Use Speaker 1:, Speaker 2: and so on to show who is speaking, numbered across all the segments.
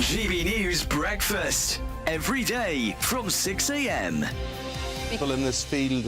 Speaker 1: GB News Breakfast. Every day from 6 a.m.
Speaker 2: People in this field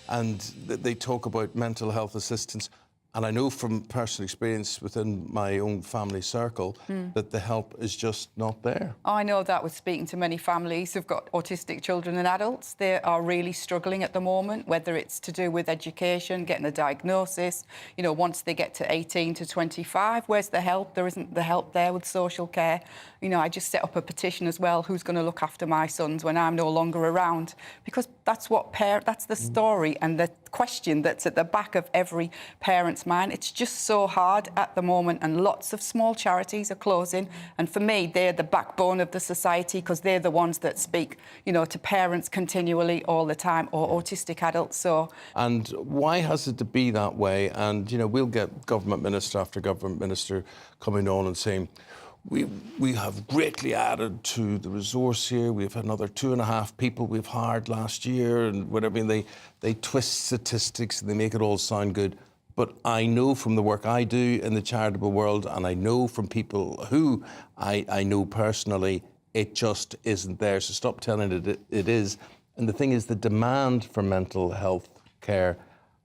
Speaker 2: and they talk about mental health assistance. And I know from personal experience within my own family circle that the help is just not there.
Speaker 3: I know that with speaking to many families who've got autistic children and adults. They are really struggling at the moment, whether it's to do with education, getting a diagnosis. You know, once they get to 18 to 25, where's the help? There isn't the help there with social care. You know, I just set up a petition as well, who's going to look after my sons when I'm no longer around? Because that's that's the story and the question that's at the back of every parent's mind. It's just so hard at the moment, and lots of small charities are closing. And for me, they're the backbone of the society, because they're the ones that speak, you know, to parents continually all the time, or autistic adults. So,
Speaker 2: and why has it to be that way? And you know, we'll get government minister after government minister coming on and saying, we have greatly added to the resource here. We've had another 2.5 people we've hired last year, and whatever. They twist statistics and they make it all sound good. But I know from the work I do in the charitable world, and I know from people who I know personally, it just isn't there. So stop telling it is. And the thing is, the demand for mental health care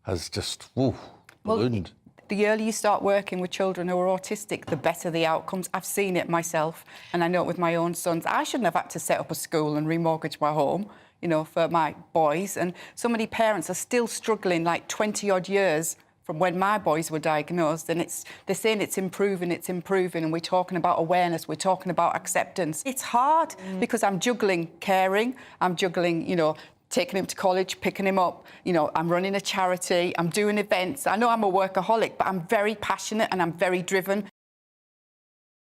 Speaker 2: has just ballooned.
Speaker 3: The earlier you start working with children who are autistic, the better the outcomes. I've seen it myself, and I know it with my own sons. I shouldn't have had to set up a school and remortgage my home, you know, for my boys. And so many parents are still struggling, like 20-odd years from when my boys were diagnosed, and they're saying it's improving, and we're talking about awareness, we're talking about acceptance. It's hard because I'm juggling caring, I'm juggling, you know, taking him to college, picking him up. You know, I'm running a charity, I'm doing events. I know I'm a workaholic, but I'm very passionate and I'm very driven.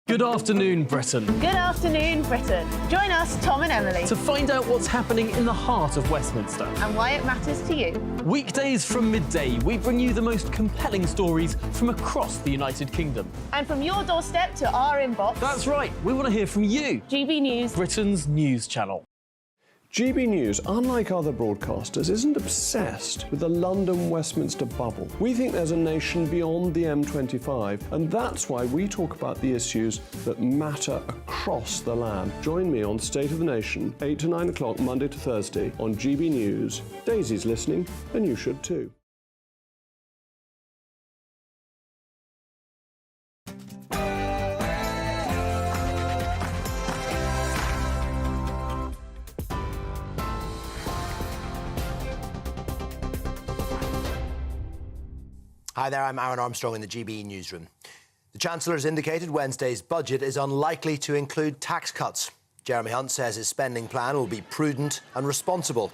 Speaker 4: Good afternoon, Britain.
Speaker 5: Good afternoon, Britain. Join us, Tom and Emily,
Speaker 4: To find out what's happening in the heart of Westminster.
Speaker 5: and why it matters to you.
Speaker 4: Weekdays from midday, we bring you the most compelling stories from across the United Kingdom.
Speaker 5: And from your doorstep to our inbox,
Speaker 4: That's right, we want to hear from you,
Speaker 5: GB News.
Speaker 4: Britain's news channel.
Speaker 6: GB News, unlike other broadcasters, isn't obsessed with the London-Westminster bubble. We think there's a nation beyond the M25, and that's why we talk about the issues that matter across the land. Join me on State of the Nation, 8 to 9 o'clock, Monday to Thursday, on GB News. Daisy's listening, and you should too.
Speaker 7: Hi there, I'm Aaron Armstrong in the GB newsroom. The Chancellor has indicated Wednesday's budget is unlikely to include tax cuts. Jeremy Hunt says his spending plan will be prudent and responsible.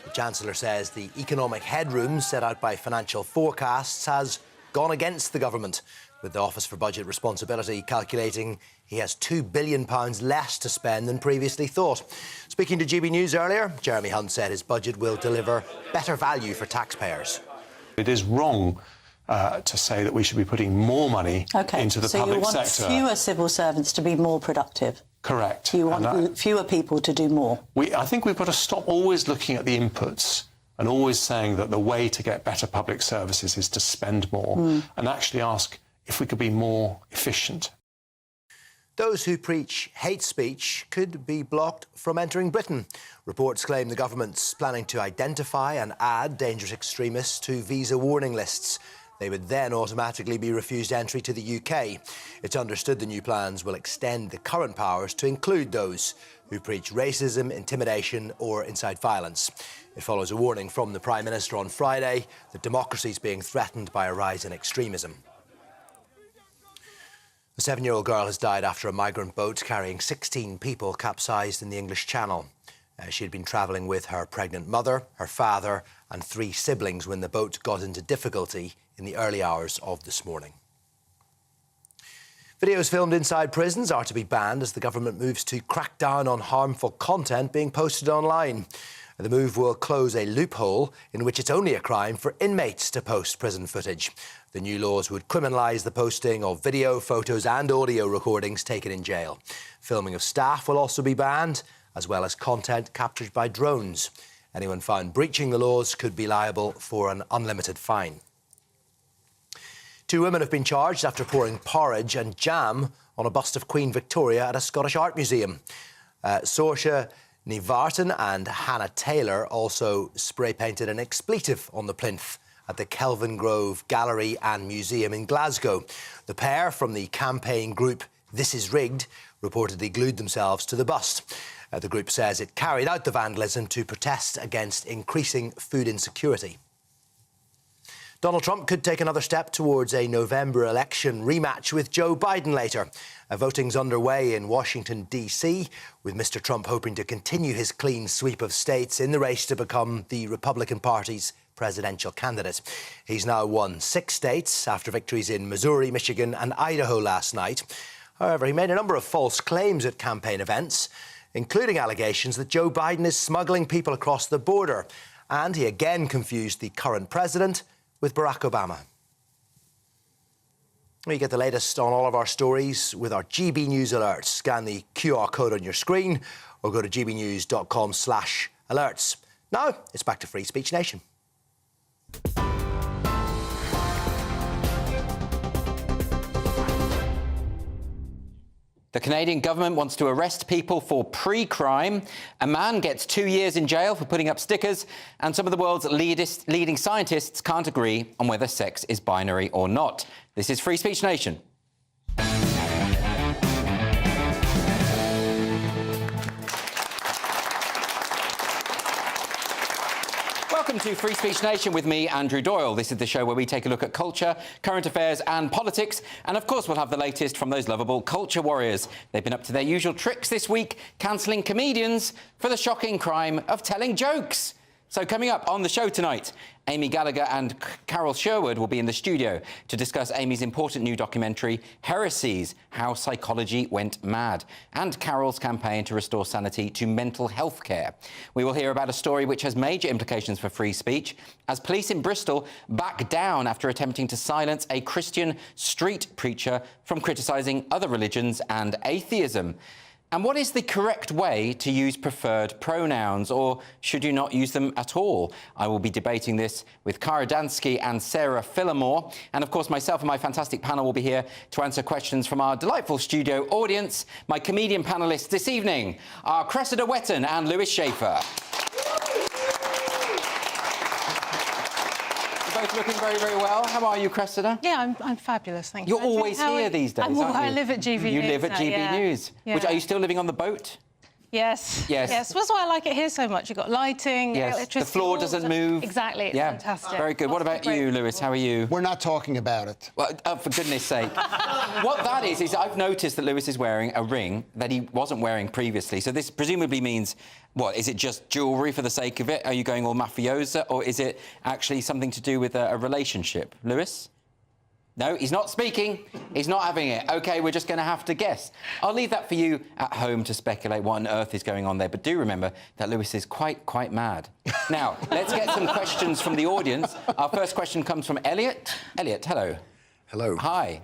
Speaker 7: The Chancellor says the economic headroom set out by financial forecasts has gone against the government, with the Office for Budget Responsibility calculating he has £2 billion less to spend than previously thought. Speaking to GB News earlier, Jeremy Hunt said his budget will deliver better value for taxpayers.
Speaker 8: It is wrong to say that we should be putting more money into the public sector.
Speaker 9: So you want fewer civil servants to be more productive?
Speaker 8: Correct.
Speaker 9: You want fewer people to do more?
Speaker 8: I think we've got to stop always looking at the inputs and always saying that the way to get better public services is to spend more, and actually ask if we could be more efficient.
Speaker 7: Those who preach hate speech could be blocked from entering Britain. Reports claim the government's planning to identify and add dangerous extremists to visa warning lists. They would then automatically be refused entry to the UK. It's understood the new plans will extend the current powers to include those who preach racism, intimidation or incite violence. It follows a warning from the Prime Minister on Friday that democracy is being threatened by a rise in extremism. A 7-year-old girl has died after a migrant boat carrying 16 people capsized in the English Channel. She had been travelling with her pregnant mother, her father and 3 siblings when the boat got into difficulty in the early hours of this morning. Videos filmed inside prisons are to be banned as the government moves to crack down on harmful content being posted online. The move will close a loophole in which it's only a crime for inmates to post prison footage. The new laws would criminalise the posting of video, photos and audio recordings taken in jail. Filming of staff will also be banned, as well as content captured by drones. Anyone found breaching the laws could be liable for an unlimited fine. 2 women have been charged after pouring porridge and jam on a bust of Queen Victoria at a Scottish art museum. Saoirse Nivartan and Hannah Taylor also spray-painted an expletive on the plinth at the Kelvin Grove Gallery and Museum in Glasgow. The pair from the campaign group This Is Rigged reportedly glued themselves to the bust. The group says it carried out the vandalism to protest against increasing food insecurity. Donald Trump could take another step towards a November election rematch with Joe Biden later. Voting's underway in Washington, D.C., with Mr Trump hoping to continue his clean sweep of states in the race to become the Republican Party's presidential candidate. He's now won 6 states after victories in Missouri, Michigan and Idaho last night. However, he made a number of false claims at campaign events, including allegations that Joe Biden is smuggling people across the border. And he again confused the current president with Barack Obama. You get the latest on all of our stories with our GB News alerts. Scan the QR code on your screen or go to gbnews.com/alerts. Now, it's back to Free Speech Nation.
Speaker 10: The Canadian government wants to arrest people for pre-crime. A man gets 2 years in jail for putting up stickers, and some of the world's leading scientists can't agree on whether sex is binary or not. This is Free Speech Nation. Welcome to Free Speech Nation with me, Andrew Doyle. This is the show where we take a look at culture, current affairs and politics. And of course, we'll have the latest from those lovable culture warriors. They've been up to their usual tricks this week, cancelling comedians for the shocking crime of telling jokes. So coming up on the show tonight, Amy Gallagher and Carol Sherwood will be in the studio to discuss Amy's important new documentary, Heresies, How Psychology Went Mad, and Carol's campaign to restore sanity to mental health care. We will hear about a story which has major implications for free speech, as police in Bristol back down after attempting to silence a Christian street preacher from criticising other religions and atheism. And what is the correct way to use preferred pronouns, or should you not use them at all? I will be debating this with Cara Dansky and Sarah Phillimore. And of course, myself and my fantastic panel will be here to answer questions from our delightful studio audience. My comedian panellists this evening are Cressida Wetton and Lewis Schaefer. Both looking very, very well. How are you, Cressida?
Speaker 11: Yeah, I'm fabulous, thank you.
Speaker 10: You're always here these days, aren't you?
Speaker 11: I live at GB News.
Speaker 10: You live at GB News.
Speaker 11: Yeah.
Speaker 10: Which, are you still living on the boat?
Speaker 11: Yes.
Speaker 10: Yes.
Speaker 11: Yes. That's why I like it here so much. You've got lighting, electricity.
Speaker 10: The floor doesn't move.
Speaker 11: Exactly. It's fantastic.
Speaker 10: Very good. What about you, Lewis? How are you?
Speaker 12: We're not talking about it.
Speaker 10: Well, for goodness sake. What that is I've noticed that Lewis is wearing a ring that he wasn't wearing previously. So this presumably means, what, is it just jewellery for the sake of it? Are you going all mafiosa? Or is it actually something to do with a relationship? Lewis? No, he's not speaking. He's not having it. OK, we're just going to have to guess. I'll leave that for you at home to speculate what on earth is going on there. But do remember that Lewis is quite mad. Now, let's get some questions from the audience. Our first question comes from Elliot. Elliot, hello.
Speaker 13: Hello.
Speaker 10: Hi.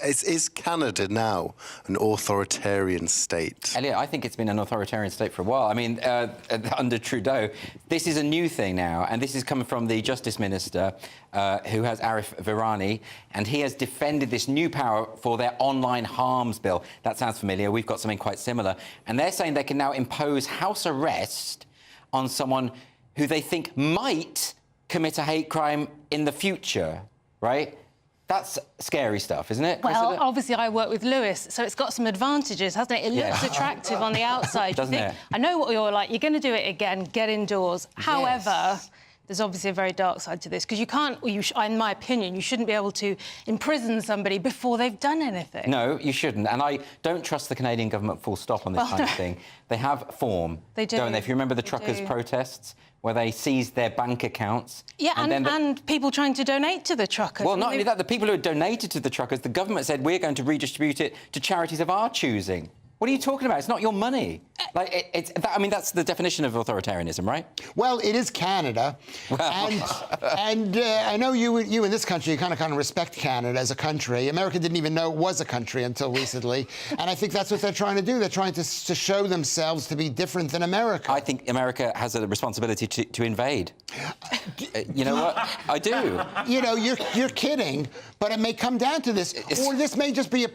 Speaker 13: Is Canada now an authoritarian state?
Speaker 10: Elliot, I think it's been an authoritarian state for a while. I mean, under Trudeau. This is a new thing now, and this is coming from the Justice Minister, who has Arif Virani, and he has defended this new power for their online harms bill. That sounds familiar. We've got something quite similar. And they're saying they can now impose house arrest on someone who they think might commit a hate crime in the future, right? That's scary stuff, isn't it?
Speaker 11: Well, obviously, I work with Lewis, so it's got some advantages, hasn't it? It looks attractive on the outside.
Speaker 10: Doesn't it?
Speaker 11: I know what you're like. You're going to do it again. Get indoors. However, there's obviously a very dark side to this, because you can't, in my opinion, you shouldn't be able to imprison somebody before they've done anything.
Speaker 10: No, you shouldn't. And I don't trust the Canadian government full stop on this kind of thing. They have form,
Speaker 11: they do,
Speaker 10: don't they? If you remember the truckers' protests, where they seized their bank accounts.
Speaker 11: Yeah, and people trying to donate to the truckers.
Speaker 10: Well, not only that, the people who had donated to the truckers, the government said, we're going to redistribute it to charities of our choosing. What are you talking about? It's not your money. Like, I mean, that's the definition of authoritarianism, right?
Speaker 12: Well, it is Canada. Well. And I know you in this country, you kind of respect Canada as a country. America didn't even know it was a country until recently. And I think that's what they're trying to do. They're trying to show themselves to be different than America.
Speaker 10: I think America has a responsibility to invade. You know what? I do.
Speaker 12: You know, you're kidding, but it may come down to this. Or this may just be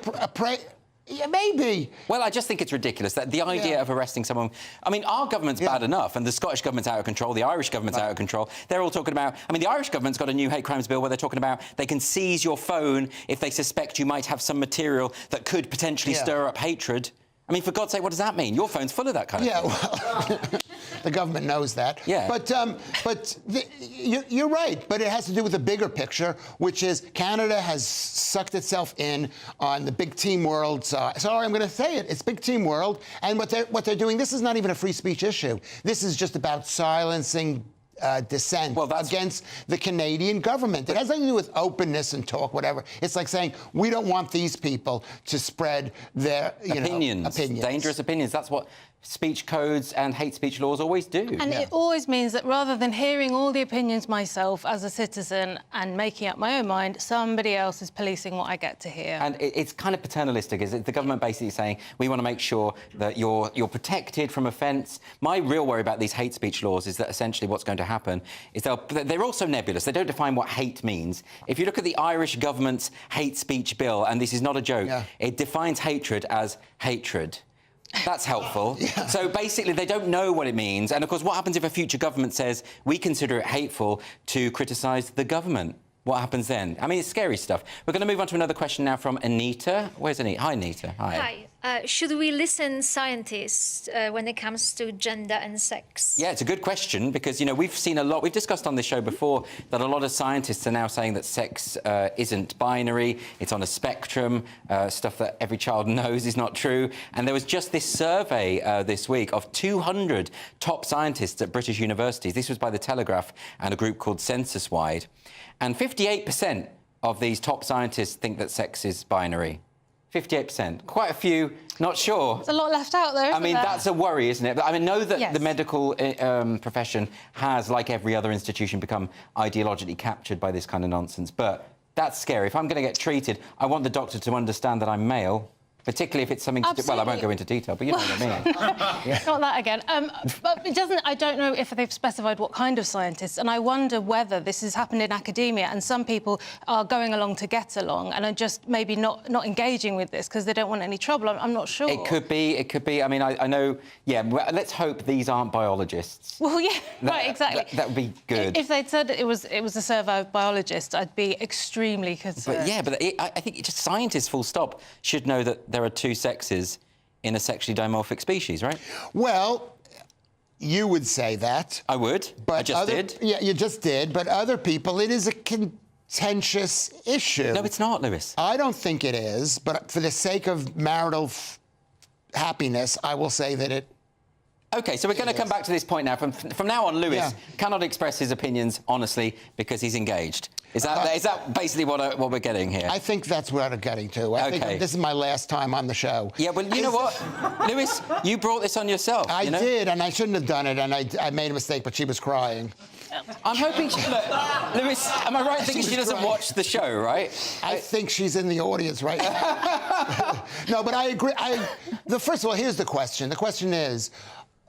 Speaker 12: Yeah, maybe.
Speaker 10: Well, I just think it's ridiculous that the idea of arresting someone... I mean, our government's bad enough, and the Scottish government's out of control, the Irish government's out of control. They're all talking about... I mean, the Irish government's got a new hate crimes bill where they're talking about they can seize your phone if they suspect you might have some material that could potentially stir up hatred. I mean, for God's sake, what does that mean? Your phone's full of that kind of thing.
Speaker 12: Well, the government knows that.
Speaker 10: Yeah.
Speaker 12: You're right. But it has to do with the bigger picture, which is Canada has sucked itself in on the big team world. Sorry, I'm going to say it. It's big team world. And what they're doing, this is not even a free speech issue. This is just about silencing dissent against the Canadian government. It has nothing to do with openness and talk, whatever. It's like saying, we don't want these people to spread their opinions.
Speaker 10: Dangerous opinions. That's what speech codes and hate speech laws always do.
Speaker 11: And it always means that rather than hearing all the opinions myself as a citizen and making up my own mind, somebody else is policing what I get to hear.
Speaker 10: And it's kind of paternalistic, is it? The government basically saying, we want to make sure that you're protected from offence. My real worry about these hate speech laws is that essentially what's going to happen is they're also nebulous. They don't define what hate means. If you look at the Irish government's hate speech bill, and this is not a joke, it defines hatred as hatred. That's helpful. So basically, they don't know what it means. And, of course, what happens if a future government says, we consider it hateful to criticise the government? What happens then? I mean, it's scary stuff. We're going to move on to another question now from Anita. Where's Anita? Hi, Anita. Hi.
Speaker 14: Hi. Should we listen scientists when it comes to gender and sex?
Speaker 10: Yeah, it's a good question because, you know, we've seen a lot... We've discussed on this show before that a lot of scientists are now saying that sex isn't binary, it's on a spectrum, stuff that every child knows is not true. And there was just this survey this week of 200 top scientists at British universities. This was by The Telegraph and a group called Census-Wide. And 58% of these top scientists think that sex is binary. 58%. Quite a few, not sure.
Speaker 11: There's a lot left out there, isn't
Speaker 10: I mean,
Speaker 11: there?
Speaker 10: that's a worry, isn't it? But I mean, know that the medical profession has, like every other institution, become ideologically captured by this kind of nonsense. But that's scary. If I'm going to get treated, I want the doctor to understand that I'm male. Particularly if it's something to do... Well, I won't go into detail, but you know what I mean.
Speaker 11: Not that again. But it doesn't... I don't know if they've specified what kind of scientists, and I wonder whether this has happened in academia and some people are going along to get along and are just maybe not engaging with this because they don't want any trouble. I'm not sure.
Speaker 10: It could be. It could be. I mean, I know... Yeah, let's hope these aren't biologists.
Speaker 11: Well, yeah, right, exactly.
Speaker 10: That would be good.
Speaker 11: If they'd said it was a survey of biologists, I'd be extremely concerned.
Speaker 10: But, yeah, but I think just scientists, full stop, should know that there are two sexes in a sexually dimorphic species, right?
Speaker 12: Well, you would say that.
Speaker 10: I would.
Speaker 12: But
Speaker 10: I just did.
Speaker 12: Yeah, you just did. But other people, it is a contentious issue.
Speaker 10: No, it's not, Lewis.
Speaker 12: I don't think it is. But for the sake of marital happiness, I will say that it...
Speaker 10: OK, so we're going to come back to this point now. From now on, Lewis cannot express his opinions honestly because he's engaged. Is that basically what we're getting here?
Speaker 12: I think that's what I'm getting to. I think this is my last time on the show.
Speaker 10: Yeah, well, you know what? Lewis, you brought this on yourself.
Speaker 12: I did, and I shouldn't have done it, and I made a mistake, but she was crying.
Speaker 10: I'm hoping look, Lewis, am I right in thinking she doesn't watch the show, right?
Speaker 12: I think she's in the audience right now. No, but I agree. First of all, here's the question. The question is,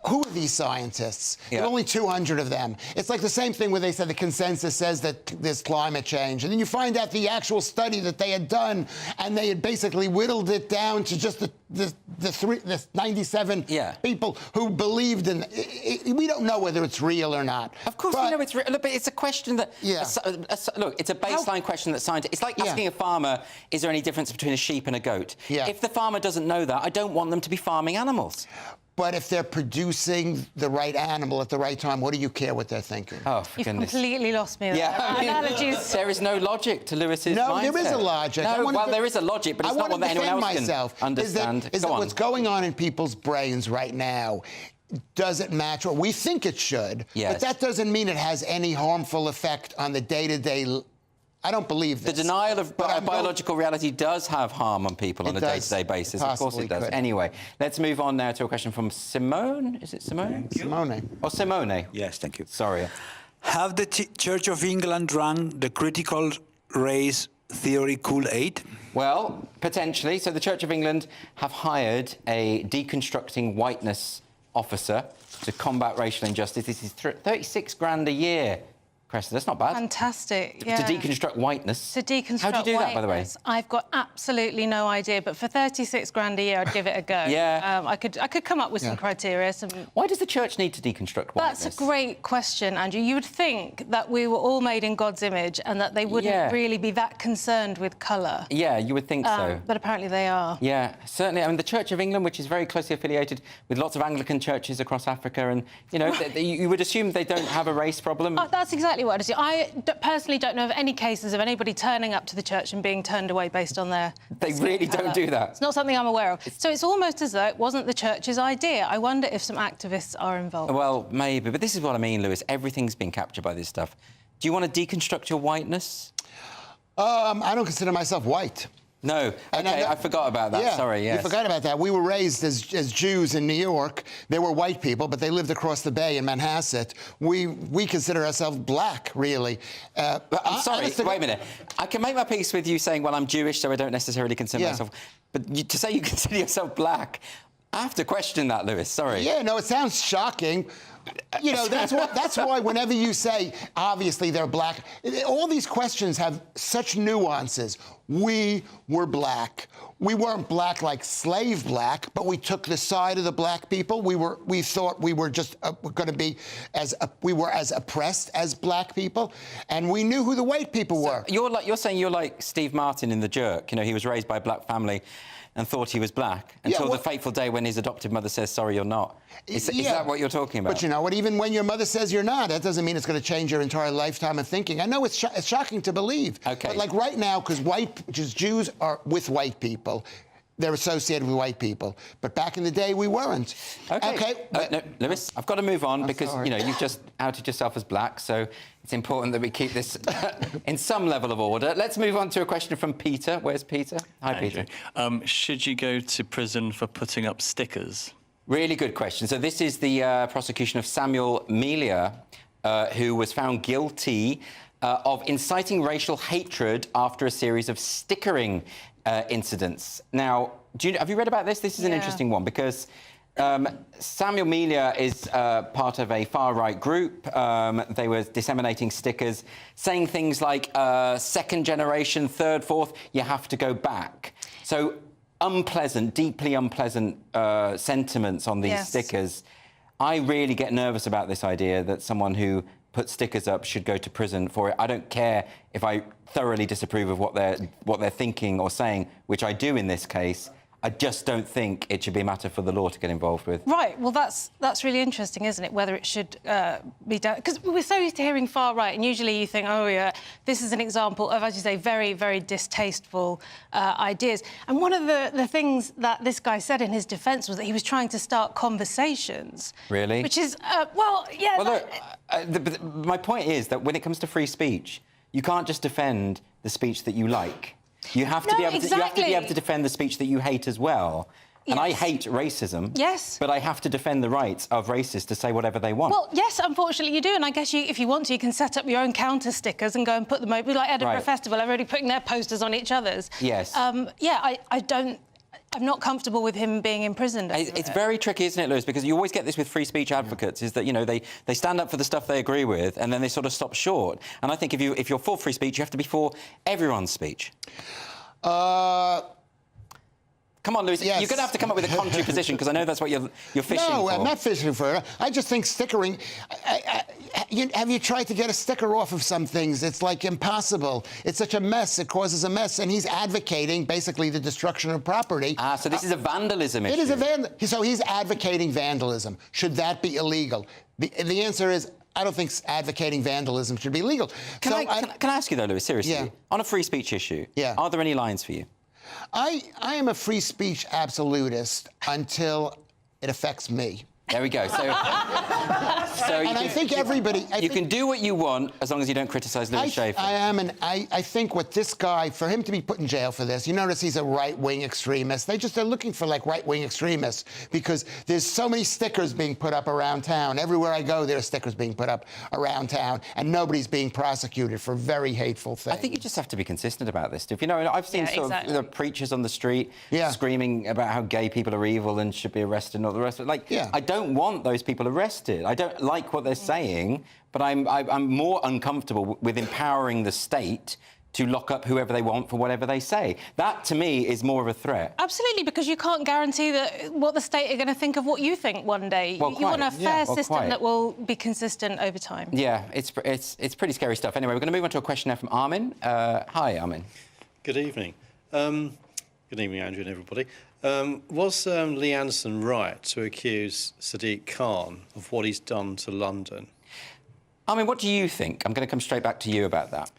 Speaker 12: who are these scientists? There are only 200 of them. It's like the same thing where they said the consensus says that there's climate change. And then you find out the actual study that they had done, and they had basically whittled it down to just the 97 people who believed in it. We don't know whether it's real or not.
Speaker 10: Of course we know it's real. Look, but it's a question that... look, it's a baseline question that scientists... It's like asking a farmer, is there any difference between a sheep and a goat? If the farmer doesn't know that, I don't want them to be farming animals.
Speaker 12: But if they're producing the right animal at the right time, what do you care what they're thinking?
Speaker 10: Oh, for goodness.
Speaker 11: You've completely lost me there. Analogies.
Speaker 10: There is no logic to Lewis's mindset.
Speaker 12: No, there is a logic.
Speaker 10: No, well, there is a logic, but it's not one that anyone else can understand.
Speaker 12: Is that what's going on in people's brains right now? Does it match? Or we think it should, but that doesn't mean it has any harmful effect on the day-to-day... I don't believe this.
Speaker 10: The denial of biological reality does have harm on people on a day-to-day basis. Of course it does. Anyway, let's move on now to a question from Simone. Is it Simone?
Speaker 12: Simone.
Speaker 10: Oh, Simone.
Speaker 15: Yes, thank you.
Speaker 10: Sorry.
Speaker 15: Have the Church of England drunk the critical race theory Kool-Aid?
Speaker 10: Well, potentially. So the Church of England have hired a deconstructing whiteness officer to combat racial injustice. This is 36 grand a year. Cressida. That's not bad.
Speaker 11: Fantastic, yeah.
Speaker 10: To deconstruct whiteness.
Speaker 11: To deconstruct
Speaker 10: How do you do that, by the way?
Speaker 11: whiteness, I've got absolutely no idea, but for 36 grand a year, I'd give it a go.
Speaker 10: Yeah.
Speaker 11: I could come up with some criteria.
Speaker 10: Why does the church need to deconstruct whiteness?
Speaker 11: That's a great question, Andrew. You would think that we were all made in God's image and that they wouldn't really be that concerned with colour.
Speaker 10: Yeah, you would think so.
Speaker 11: But apparently they are.
Speaker 10: Yeah, certainly. I mean, the Church of England, which is very closely affiliated with lots of Anglican churches across Africa, and, you know, you would assume they don't have a race problem.
Speaker 11: That's exactly what I'd assume. I personally don't know of any cases of anybody turning up to the church and being turned away based on their...
Speaker 10: They really don't do that.
Speaker 11: It's not something I'm aware of. So it's almost as though it wasn't the church's idea. I wonder if some activists are involved.
Speaker 10: Well, maybe. But this is what I mean, Lewis. Everything's been captured by this stuff. Do you want to deconstruct your whiteness?
Speaker 12: I don't consider myself white.
Speaker 10: No. OK, I forgot about that.
Speaker 12: Yeah,
Speaker 10: Sorry, yes.
Speaker 12: You forgot about that. We were raised as Jews in New York. They were white people, but they lived across the bay in Manhasset. We consider ourselves black, really.
Speaker 10: I'm sorry, wait a minute. I can make my peace with you saying, well, I'm Jewish, so I don't necessarily consider myself... But to say you consider yourself black, I have to question that, Lewis. Sorry.
Speaker 12: Yeah, no, it sounds shocking. You know, that's why whenever you say, obviously, they're black, all these questions have such nuances. We were black. We weren't black like slave black, but we took the side of the black people. We thought we were just going to be we were as oppressed as black people, and we knew who the white people were.
Speaker 10: You're saying you're like Steve Martin in The Jerk. You know, he was raised by a black family and thought he was black until the fateful day when his adopted mother says, sorry, you're not. Is that what you're talking about?
Speaker 12: But you know what? Even when your mother says you're not, that doesn't mean it's going to change your entire lifetime of thinking. I know it's shocking to believe.
Speaker 10: OK.
Speaker 12: But, like, right now, because Jews are with white people, they're associated with white people. But back in the day, we weren't. OK.
Speaker 10: No, Lewis, I've got to move on because, you know, you've just outed yourself as black, so it's important that we keep this in some level of order. Let's move on to a question from Peter. Where's Peter? Hi, Peter.
Speaker 16: Should you go to prison for putting up stickers?
Speaker 10: Really good question. So this is the prosecution of Samuel Melia, who was found guilty of inciting racial hatred after a series of stickering incidents. Now, have you read about this? This is an interesting one because Samuel Melia is part of a far-right group. They were disseminating stickers saying things like second generation, third, fourth, you have to go back. So unpleasant, deeply unpleasant sentiments on these stickers. I really get nervous about this idea that someone who puts stickers up should go to prison for it. I don't care if I thoroughly disapprove of what they're thinking or saying, which I do in this case. I just don't think it should be a matter for the law to get involved with.
Speaker 11: Right. Well, that's really interesting, isn't it? Whether it should be done, because we're so used to hearing far right, and usually you think, oh yeah, this is an example of, as you say, very, very distasteful ideas. And one of the things that this guy said in his defence was that he was trying to start conversations.
Speaker 10: Really?
Speaker 11: Which is, well, yeah.
Speaker 10: Well, look, my point is that when it comes to free speech, you can't just defend the speech that you like. You have to be able to defend the speech that you hate as well. And I hate racism.
Speaker 11: Yes.
Speaker 10: But I have to defend the rights of racists to say whatever they want.
Speaker 11: Well, yes, unfortunately you do. And I guess if you want to, you can set up your own counter stickers and go and put them over, like Edinburgh Festival, everybody putting their posters on each other's.
Speaker 10: Yes.
Speaker 11: Yeah, I'm not comfortable with him being imprisoned.
Speaker 10: It's very tricky, isn't it, Lewis? Because you always get this with free speech advocates, is that, you know, they stand up for the stuff they agree with and then they sort of stop short. And I think if you're for free speech, you have to be for everyone's speech. Come on, Lewis. You're going to have to come up with a contrary position because I know that's what you're fishing for.
Speaker 12: No, I'm not fishing for it. I just think stickering... have you tried to get a sticker off of some things? It's, like, impossible. It's such a mess. It causes a mess. And he's advocating, basically, the destruction of property.
Speaker 10: So this is a vandalism issue.
Speaker 12: It is a So he's advocating vandalism. Should that be illegal? The answer is... I don't think advocating vandalism should be legal.
Speaker 10: Can I ask you, though, Lewis, seriously, on a free speech issue, are there any lines for you?
Speaker 12: I am a free speech absolutist until it affects me.
Speaker 10: There we go. So
Speaker 12: I think everybody...
Speaker 10: You can do what you want as long as you don't criticise Lewis Schaefer.
Speaker 12: I am, and I think what this guy, for him to be put in jail for this, you notice he's a right-wing extremist. They're looking for, like, right-wing extremists because there's so many stickers being put up around town. Everywhere I go, there are stickers being put up around town, and nobody's being prosecuted for very hateful things.
Speaker 10: I think you just have to be consistent about this stuff. You know, I've seen of preachers on the street screaming about how gay people are evil and should be arrested and all the rest of it. Like, I don't don't want those people arrested. I don't like what they're saying, but I'm more uncomfortable with empowering the state to lock up whoever they want for whatever they say. That, to me, is more of a threat.
Speaker 11: Absolutely, because you can't guarantee that what the state are going to think of what you think one day.
Speaker 10: Well,
Speaker 11: you want a fair system
Speaker 10: quite.
Speaker 11: that will be consistent over time.
Speaker 10: Yeah, it's pretty scary stuff. Anyway, we're going to move on to a question now from Armin. Hi, Armin.
Speaker 17: Good evening. Good evening, Andrew and everybody. Was Lee Anderson right to accuse Sadiq Khan of what he's done to London?
Speaker 10: Armin, what do you think? I'm going to come straight back to you about that.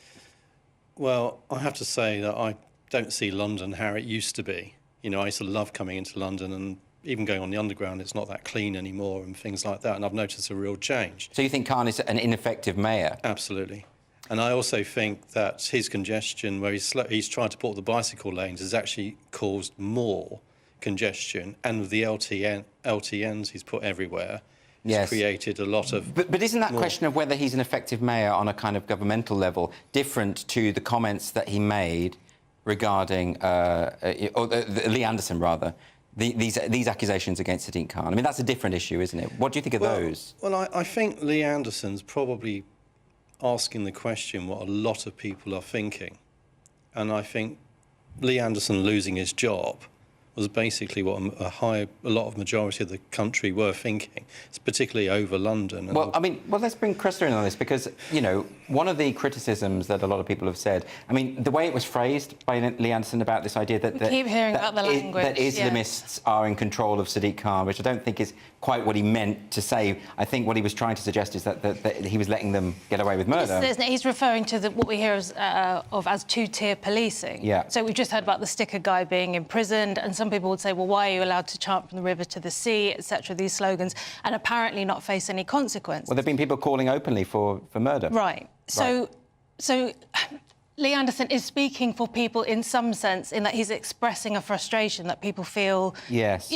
Speaker 17: Well, I have to say that I don't see London how it used to be. You know, I used to love coming into London, and even going on the Underground, it's not that clean anymore and things like that, and I've noticed a real change.
Speaker 10: So you think Khan is an ineffective mayor?
Speaker 17: Absolutely. And I also think that his congestion, where he's trying to put up the bicycle lanes, has actually caused more congestion, and with the LTNs he's put everywhere, it's created a lot of...
Speaker 10: But isn't that question of whether he's an effective mayor on a kind of governmental level different to the comments that he made regarding, Lee Anderson, rather, these accusations against Sadiq Khan? I mean, that's a different issue, isn't it? What do you think of those?
Speaker 17: Well, I think Lee Anderson's probably asking the question what a lot of people are thinking. And I think Lee Anderson losing his job was basically what a lot of majority of the country were thinking. It's particularly over London. And
Speaker 10: let's bring Krista in on this, because, you know, one of the criticisms that a lot of people have said, I mean, the way it was phrased by Lee Anderson about this idea that...
Speaker 11: We keep hearing about the language.
Speaker 10: That Islamists are in control of Sadiq Khan, which I don't think is quite what he meant to say. I think what he was trying to suggest is that he was letting them get away with murder.
Speaker 11: He's referring to what we hear as two-tier policing.
Speaker 10: Yeah.
Speaker 11: So we've just heard about the sticker guy being imprisoned, and some people would say, well, why are you allowed to chant from the river to the sea, etc., these slogans, and apparently not face any consequence?
Speaker 10: Well, there have been people calling openly for murder.
Speaker 11: Right. So Lee Anderson is speaking for people in some sense, in that he's expressing a frustration that people feel...
Speaker 10: Yes.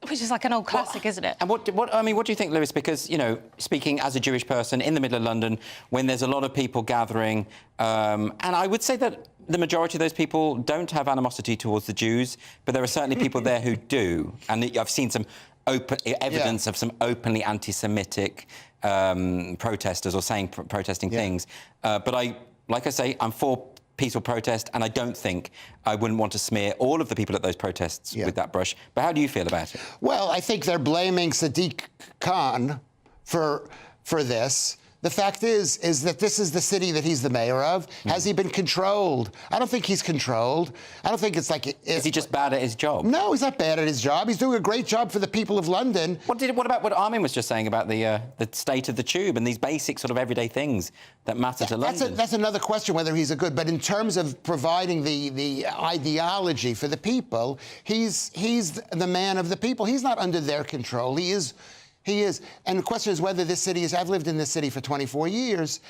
Speaker 11: Which is like an old classic, isn't it?
Speaker 10: And what do you think, Lewis? Because, you know, speaking as a Jewish person in the middle of London, when there's a lot of people gathering, and I would say that the majority of those people don't have animosity towards the Jews, but there are certainly people there who do. And I've seen some evidence of some openly anti-Semitic protesters or protesting things. But like I say, I'm for peaceful protest, and I don't think I wouldn't want to smear all of the people at those protests with that brush. But how do you feel about it?
Speaker 12: Well, I think they're blaming Sadiq Khan for this. The fact is that this is the city that he's the mayor of. Has he been controlled? I don't think he's controlled. I don't think it's like...
Speaker 10: Is he just bad at his job?
Speaker 12: No, he's not bad at his job. He's doing a great job for the people of London.
Speaker 10: What about what Armin was just saying about the state of the tube and these basic sort of everyday things that matter to London?
Speaker 12: That's another question, whether he's a good... But in terms of providing the ideology for the people, he's the man of the people. He's not under their control. He is. And the question is whether this city is... I've lived in this city for 24 years.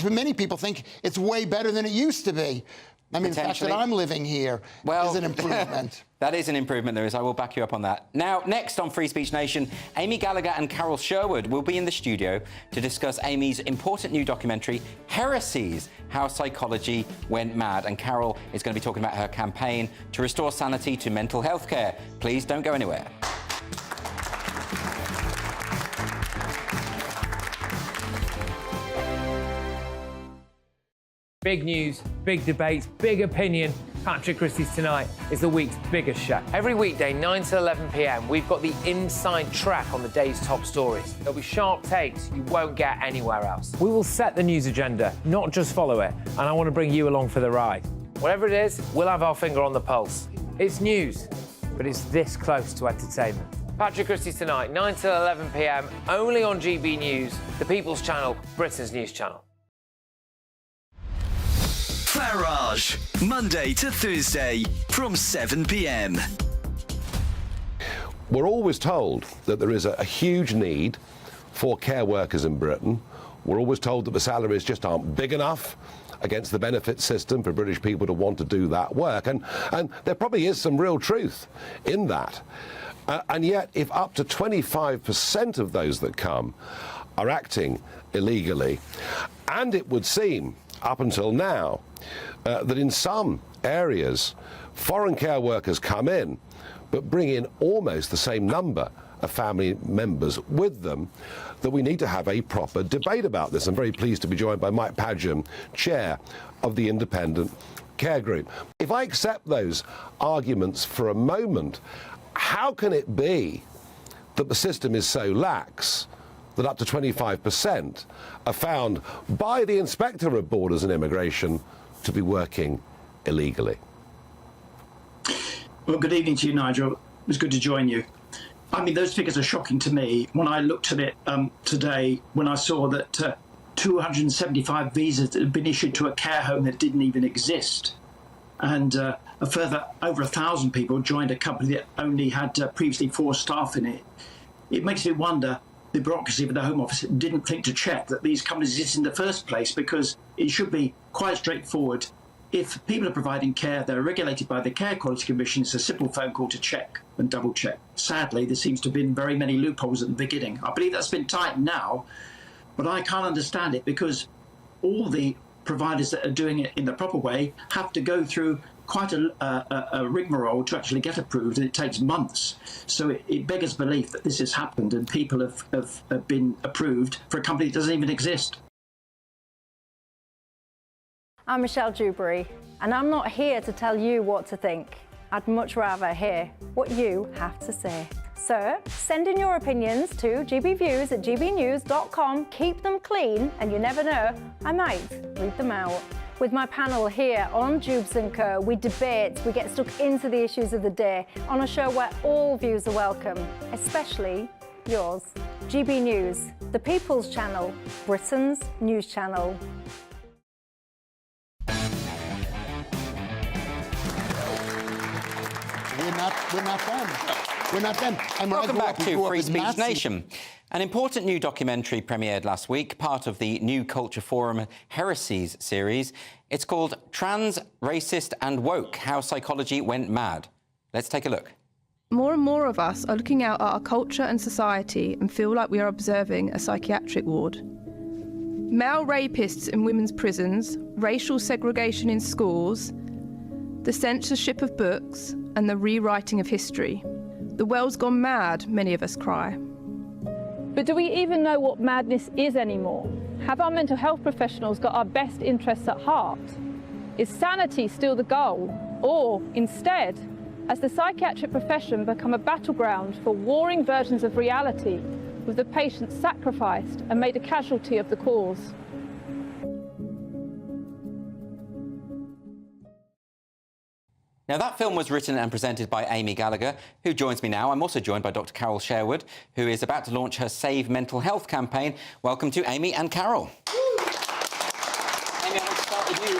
Speaker 12: Many people think it's way better than it used to be. I mean, the fact that I'm living here is an improvement.
Speaker 10: That is an improvement, Lewis. I will back you up on that. Now, next on Free Speech Nation, Amy Gallagher and Carol Sherwood will be in the studio to discuss Amy's important new documentary, Heresies, How Psychology Went Mad. And Carol is going to be talking about her campaign to restore sanity to mental health care. Please don't go anywhere.
Speaker 18: Big news, big debates, big opinion. Patrick Christie's Tonight is the week's biggest show. Every weekday, 9 to 11 p.m, we've got the inside track on the day's top stories. There'll be sharp takes you won't get anywhere else. We will set the news agenda, not just follow it, and I want to bring you along for the ride. Whatever it is, we'll have our finger on the pulse. It's news, but it's this close to entertainment. Patrick Christie's Tonight, 9 to 11 p.m, only on GB News, the People's Channel, Britain's news channel.
Speaker 1: Farage, Monday to Thursday from 7 p.m.
Speaker 19: We're always told that there is a huge need for care workers in Britain. We're always told that the salaries just aren't big enough against the benefit system for British people to want to do that work. And there probably is some real truth in that. And yet, if up to 25% of those that come are acting illegally, and it would seem, up until now, that in some areas, foreign care workers come in but bring in almost the same number of family members with them, that we need to have a proper debate about this. I'm very pleased to be joined by Mike Padgham, chair of the Independent Care Group. If I accept those arguments for a moment, how can it be that the system is so lax that up to 25% are found by the Inspector of Borders and Immigration to be working illegally?
Speaker 20: Well, good evening to you, Nigel. It was good to join you. I mean, those figures are shocking to me. When I looked at it today, when I saw that 275 visas that had been issued to a care home that didn't even exist, and a further over 1,000 people joined a company that only had previously 4 staff in it. It makes me wonder, the bureaucracy of the Home Office didn't think to check that these companies exist in the first place, because it should be quite straightforward. If people are providing care, they're regulated by the Care Quality Commission. It's a simple phone call to check and double check. Sadly, there seems to have been very many loopholes at the beginning. I believe that's been tightened now, but I can't understand it, because all the providers that are doing it in the proper way have to go through quite a rigmarole to actually get approved, and it takes months. So it beggars belief that this has happened and people have been approved for a company that doesn't even exist.
Speaker 21: I'm Michelle Dewberry, and I'm not here to tell you what to think. I'd much rather hear what you have to say. So send in your opinions to gbviews@gbnews.com. Keep them clean, and you never know, I might read them out. With my panel here on Jubes & Co, we debate, we get stuck into the issues of the day on a show where all views are welcome, especially yours. GB News, the People's Channel, Britain's news channel.
Speaker 12: We're not done. We're not done. And
Speaker 10: welcome back to Free Speech Nation. An important new documentary premiered last week, part of the New Culture Forum Heresies series. It's called Trans, Racist and Woke: How Psychology Went Mad. Let's take a look.
Speaker 22: More and more of us are looking out at our culture and society and feel like we are observing a psychiatric ward. Male rapists in women's prisons, racial segregation in schools, the censorship of books, and the rewriting of history. The world's gone mad, many of us cry.
Speaker 23: But do we even know what madness is anymore? Have our mental health professionals got our best interests at heart? Is sanity still the goal? Or, instead, has the psychiatric profession become a battleground for warring versions of reality, with the patient sacrificed and made a casualty of the cause?
Speaker 10: Now, that film was written and presented by Amy Gallagher, who joins me now. I'm also joined by Dr. Carol Sherwood, who is about to launch her Save Mental Health campaign. Welcome to Amy and Carol. Amy, I want to start with you.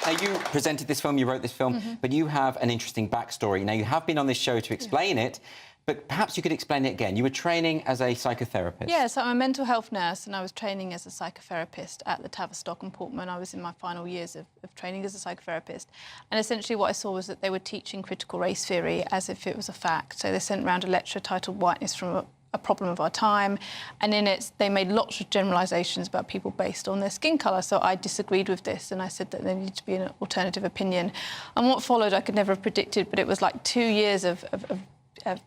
Speaker 10: Now, you presented this film, you wrote this film, but you have an interesting backstory. Now, you have been on this show to explain it, but perhaps you could explain it again. You were training as a psychotherapist.
Speaker 11: Yeah, so I'm a mental health nurse, and I was training as a psychotherapist at the Tavistock and Portman. I was in my final years of training as a psychotherapist. And essentially what I saw was that they were teaching critical race theory as if it was a fact. So they sent around a lecture titled Whiteness from a Problem of Our Time, and in it they made lots of generalisations about people based on their skin colour. So I disagreed with this, and I said that there needed to be an alternative opinion. And what followed I could never have predicted, but it was like 2 years of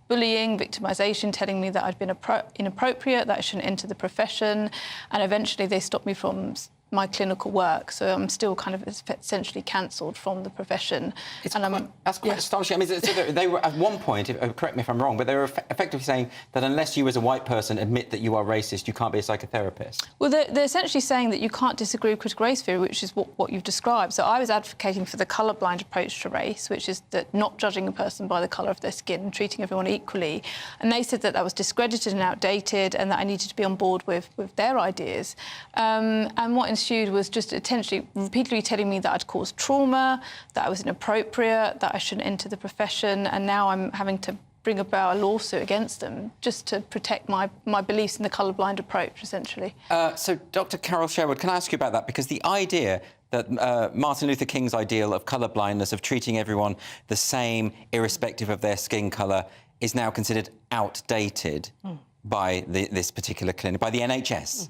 Speaker 11: bullying, victimisation, telling me that I'd been inappropriate, that I shouldn't enter the profession, and eventually they stopped me from my clinical work, so I'm still kind of essentially cancelled from the profession.
Speaker 10: That's quite astonishing. I mean, so they were at one point, correct me if I'm wrong, but they were effectively saying that unless you as a white person admit that you are racist, you can't be a psychotherapist.
Speaker 11: Well, they're essentially saying that you can't disagree with critical race theory, which is what you've described. So I was advocating for the colourblind approach to race, which is that not judging a person by the colour of their skin and treating everyone equally. And they said that that was discredited and outdated, and that I needed to be on board with their ideas. And what ensued was just essentially repeatedly telling me that I'd caused trauma, that I was inappropriate, that I shouldn't enter the profession, and now I'm having to bring about a lawsuit against them just to protect my beliefs in the colourblind approach, essentially.
Speaker 10: So, Dr. Carol Sherwood, can I ask you about that? Because the idea that Martin Luther King's ideal of colourblindness, of treating everyone the same, irrespective of their skin colour, is now considered outdated by this particular clinic, by the NHS.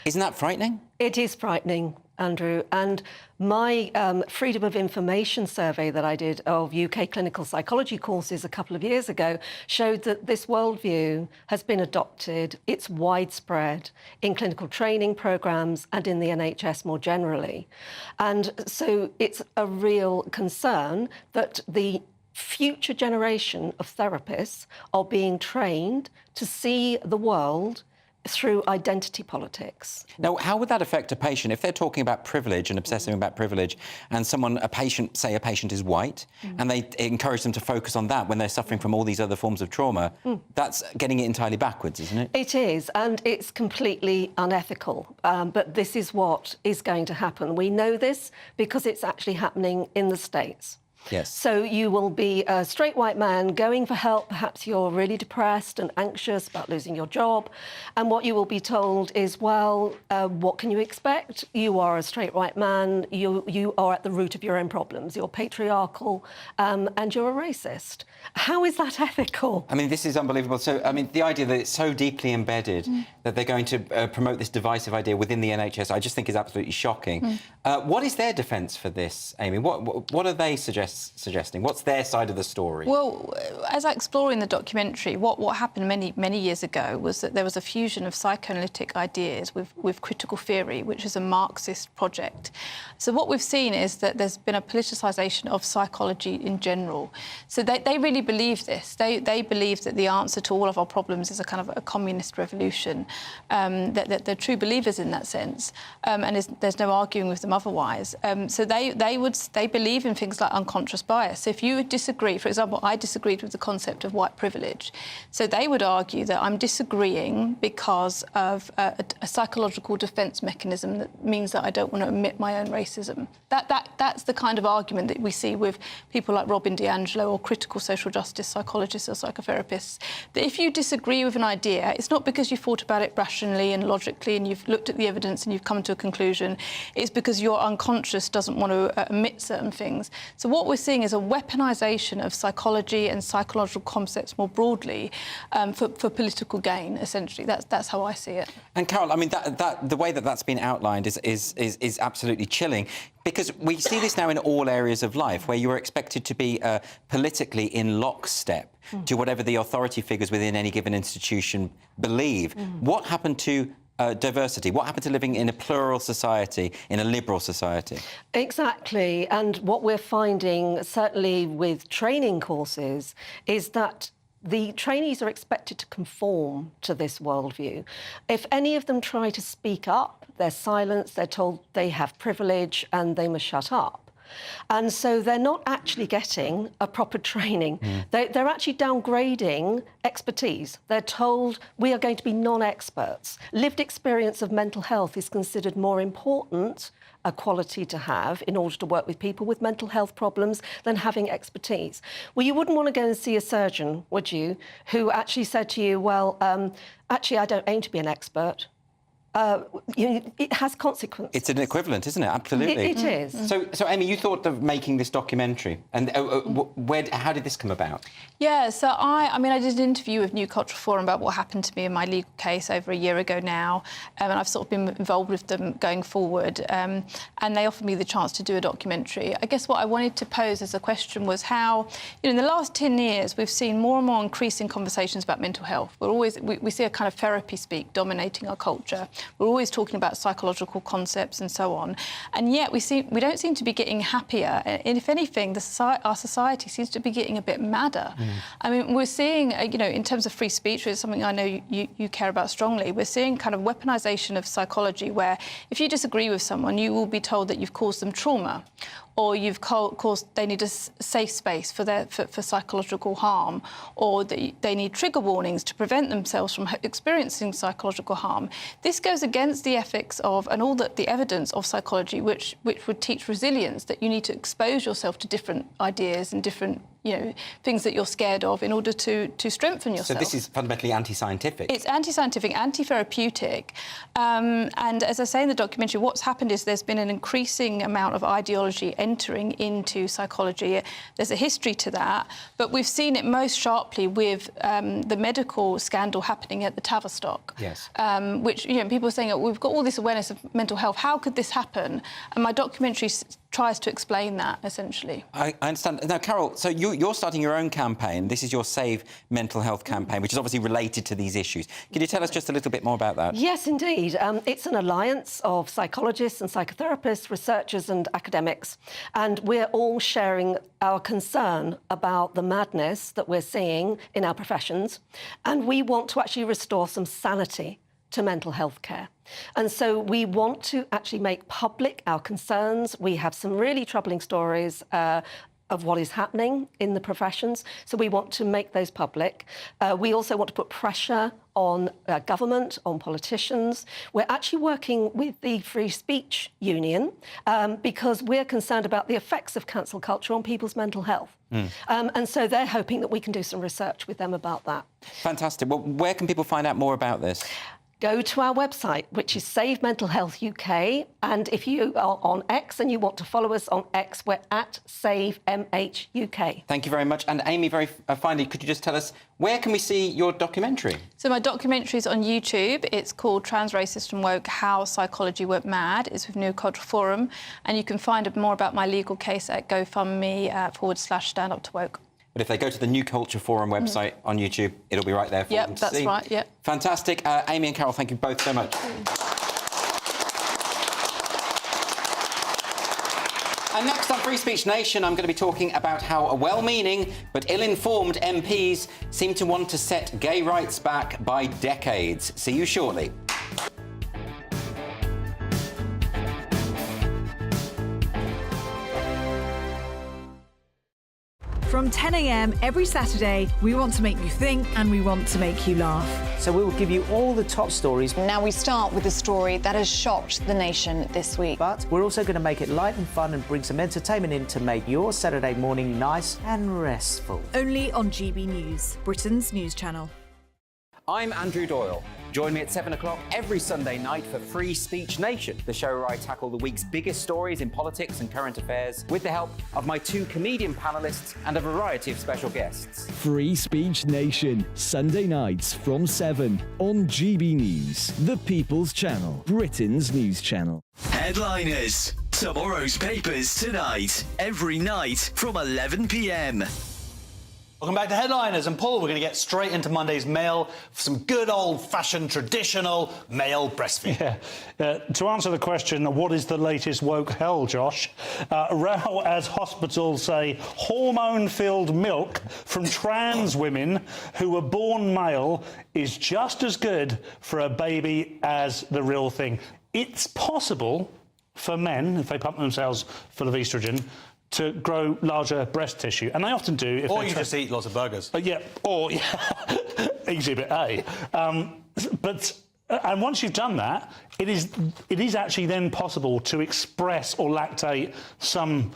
Speaker 10: Isn't that frightening?
Speaker 24: It is frightening.
Speaker 2: Andrew. And my Freedom of Information survey that I did of UK clinical psychology courses a couple of years ago showed that this worldview has been adopted. It's widespread in clinical training programmes and in the NHS more generally. And so it's a real concern that the future generation of therapists are being trained to see the world through identity politics.
Speaker 10: Now, how would that affect a patient if they're talking about privilege and obsessing about privilege, and a patient is white, and they encourage them to focus on that when they're suffering from all these other forms of trauma? That's getting it entirely backwards, isn't it?
Speaker 2: It is, and it's completely unethical. But this is what is going to happen. We know this because it's actually happening in the States.
Speaker 10: Yes.
Speaker 2: So you will be a straight white man going for help. Perhaps you're really depressed and anxious about losing your job. And what you will be told is, well, what can you expect? You are a straight white man. You are at the root of your own problems. You're patriarchal and you're a racist. How is that ethical?
Speaker 10: I mean, this is unbelievable. So, I mean, the idea that it's so deeply embedded that they're going to promote this divisive idea within the NHS, I just think is absolutely shocking. What is their defence for this, Amy? What are they suggesting? What's their side of the story?
Speaker 23: Well, as I explore in the documentary, what happened many years ago was that there was a fusion of psychoanalytic ideas with critical theory, which is a Marxist project. So what we've seen is that there's been a politicisation of psychology in general. So they really believe this. They believe that the answer to all of our problems is a kind of a communist revolution, that they're true believers in that sense, and there's no arguing with them otherwise. So they believe in things like unconscious bias. So if you disagree, for example, I disagreed with the concept of white privilege. So they would argue that I'm disagreeing because of a psychological defence mechanism that means that I don't want to admit my own racism. That's the kind of argument that we see with people like Robin DiAngelo or critical social justice psychologists or psychotherapists, that if you disagree with an idea, it's not because you've thought about it rationally and logically and you've looked at the evidence and you've come to a conclusion. It's because your unconscious doesn't want to admit certain things. So what we're seeing is a weaponisation of psychology and psychological concepts more broadly for political gain, essentially. That's how I see it.
Speaker 10: And Carol, I mean, the way that that's been outlined is absolutely chilling, because we see this now in all areas of life, where you're expected to be politically in lockstep to whatever the authority figures within any given institution believe. What happened to diversity? What happened to living in a plural society, in a liberal society?
Speaker 2: Exactly. And what we're finding, certainly with training courses, is that the trainees are expected to conform to this worldview. If any of them try to speak up, they're silenced, they're told they have privilege and they must shut up. And so they're not actually getting a proper training. They're actually downgrading expertise. They're told we are going to be non-experts. Lived experience of mental health is considered more important a quality to have in order to work with people with mental health problems than having expertise. Well, you wouldn't want to go and see a surgeon, would you, who actually said to you, well, actually, I don't aim to be an expert. It has consequences.
Speaker 10: It's an equivalent, isn't it? Absolutely.
Speaker 2: It is.
Speaker 10: So, Amy, you thought of making this documentary, and how did this come about?
Speaker 23: Yeah, so I did an interview with New Cultural Forum about what happened to me in my legal case over a year ago now, and I've sort of been involved with them going forward, and they offered me the chance to do a documentary. I guess what I wanted to pose as a question was how, in the last 10 years, we've seen more and more increasing conversations about mental health. We see a kind of therapy speak dominating our culture. We're always talking about psychological concepts and so on, and yet we don't seem to be getting happier. And if anything, our society seems to be getting a bit madder. I mean, we're seeing, in terms of free speech, which is something I know you care about strongly, we're seeing kind of weaponisation of psychology, where if you disagree with someone, you will be told that you've caused them trauma, or they need a safe space for psychological harm, or they need trigger warnings to prevent themselves from experiencing psychological harm. This goes against the ethics of and all the evidence of psychology, which would teach resilience, that you need to expose yourself to different ideas and different things that you're scared of in order to strengthen yourself.
Speaker 10: So this is fundamentally anti-scientific.
Speaker 23: It's anti-scientific, anti-therapeutic. And as I say in the documentary, what's happened is there's been an increasing amount of ideology entering into psychology. There's a history to that, but we've seen it most sharply with the medical scandal happening at the Tavistock.
Speaker 10: Yes.
Speaker 23: Which, people are saying, oh, we've got all this awareness of mental health. How could this happen? And my documentary tries to explain that, essentially.
Speaker 10: I understand. Now, Carol, so you're starting your own campaign. This is your Save Mental Health campaign, which is obviously related to these issues. Can you tell us just a little bit more about that?
Speaker 2: Yes, indeed. It's an alliance of psychologists and psychotherapists, researchers and academics, and we're all sharing our concern about the madness that we're seeing in our professions, and we want to actually restore some sanity to mental health care. And so we want to actually make public our concerns. We have some really troubling stories of what is happening in the professions, so we want to make those public. We also want to put pressure on government, on politicians. We're actually working with the Free Speech Union because we're concerned about the effects of cancel culture on people's mental health. And so they're hoping that we can do some research with them about that.
Speaker 10: Fantastic. Well, where can people find out more about this?
Speaker 2: Go to our website, which is Save Mental Health UK, and if you are on X and you want to follow us on X, we're at SaveMH UK.
Speaker 10: Thank you very much. And Amy, very finally, could you just tell us, where can we see your documentary?
Speaker 23: So my documentary is on YouTube. It's called Trans, Racist and Woke, How Psychology Went Mad. It's with New Cultural Forum. And you can find more about my legal case at GoFundMe /Stand Up to Woke.
Speaker 10: But if they go to the New Culture Forum website on YouTube, it'll be right there for them to see.
Speaker 23: Yep, that's right, yep.
Speaker 10: Fantastic. Amy and Carol, thank you both so much. And next on Free Speech Nation, I'm going to be talking about how well-meaning but ill-informed MPs seem to want to set gay rights back by decades. See you shortly.
Speaker 3: From 10 a.m. every Saturday, we want to make you think and we want to make you laugh.
Speaker 4: So we will give you all the top stories.
Speaker 5: Now we start with a story that has shocked the nation this week.
Speaker 4: But we're also going to make it light and fun and bring some entertainment in to make your Saturday morning nice and restful.
Speaker 3: Only on GB News, Britain's news channel.
Speaker 10: I'm Andrew Doyle. Join me at 7 o'clock every Sunday night for Free Speech Nation, the show where I tackle the week's biggest stories in politics and current affairs with the help of my two comedian panellists and a variety of special guests.
Speaker 24: Free Speech Nation, Sunday nights from 7 on GB News, the People's Channel, Britain's news channel.
Speaker 1: Headliners. Tomorrow's papers tonight, every night from 11 p.m.
Speaker 25: Welcome back to Headliners, and Paul, we're going to get straight into Monday's mail for some good old-fashioned, traditional male breastfeeding.
Speaker 26: Yeah. To answer the question, what is the latest woke hell, Josh? Row as hospitals say hormone-filled milk from trans women who were born male is just as good for a baby as the real thing. It's possible for men, if they pump themselves full of estrogen, to grow larger breast tissue, and they often do.
Speaker 25: Or you just eat lots of burgers.
Speaker 26: Exhibit A. And once you've done that, it is actually then possible to express or lactate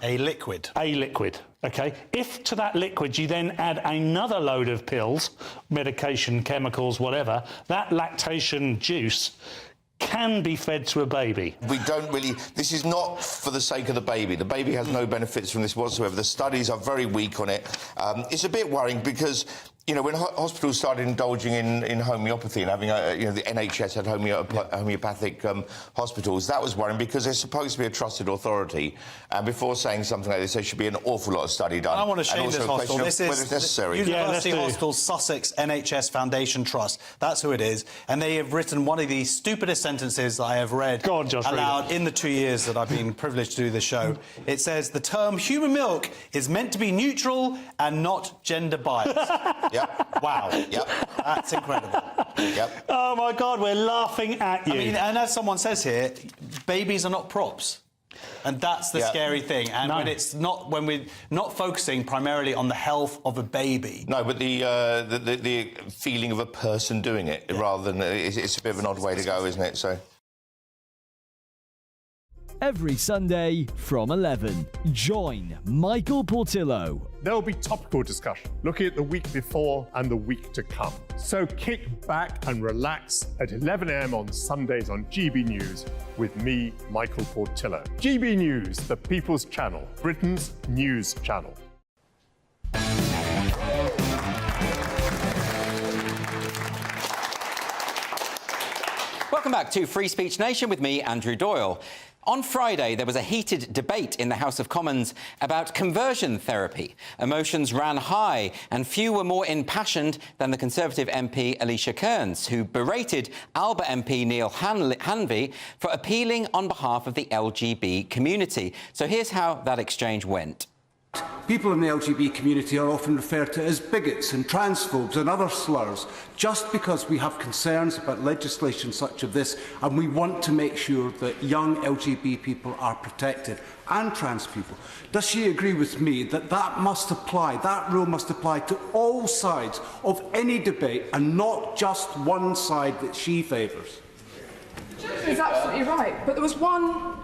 Speaker 26: a liquid. Okay. If to that liquid you then add another load of pills, medication, chemicals, whatever, that lactation juice can be fed to a baby.
Speaker 27: We don't really... This is not for the sake of the baby. The baby has no benefits from this whatsoever. The studies are very weak on it. It's a bit worrying because, you know, when hospitals started indulging in homeopathy and having, the NHS had homeopathic hospitals, that was worrying because they're supposed to be a trusted authority. And before saying something like this, there should be an awful lot of study done.
Speaker 25: I want to shame this hospital. This is
Speaker 27: whether it's necessary.
Speaker 25: University Hospital Sussex NHS Foundation Trust. That's who it is. And they have written one of the stupidest sentences I have read aloud in the 2 years that I've been privileged to do this show. It says, the term human milk is meant to be neutral and not gender biased.
Speaker 27: Yep.
Speaker 25: Wow.
Speaker 27: Yep.
Speaker 25: That's incredible.
Speaker 27: Yep.
Speaker 26: Oh, my God, we're laughing at you.
Speaker 25: I mean, and as someone says here, babies are not props. And that's the scary thing. And when we're not focusing primarily on the health of a baby.
Speaker 27: No, but the feeling of a person doing it rather than... It's a bit of an odd way to go, isn't it? So...
Speaker 24: every Sunday from 11. Join Michael Portillo.
Speaker 6: There'll be topical discussion, looking at the week before and the week to come. So kick back and relax at 11 a.m. on Sundays on GB News with me, Michael Portillo. GB News, the People's Channel, Britain's news channel.
Speaker 10: Welcome back to Free Speech Nation with me, Andrew Doyle. On Friday, there was a heated debate in the House of Commons about conversion therapy. Emotions ran high, and few were more impassioned than the Conservative MP Alicia Kearns, who berated Alba MP Neil Hanvey for appealing on behalf of the LGB community. So here's how that exchange went.
Speaker 7: People in the LGBT community are often referred to as bigots and transphobes and other slurs just because we have concerns about legislation such as this, and we want to make sure that young LGBT people are protected, and trans people. Does she agree with me that that rule must apply to all sides of any debate and not just one side that she favours?
Speaker 8: He's absolutely right, but there was one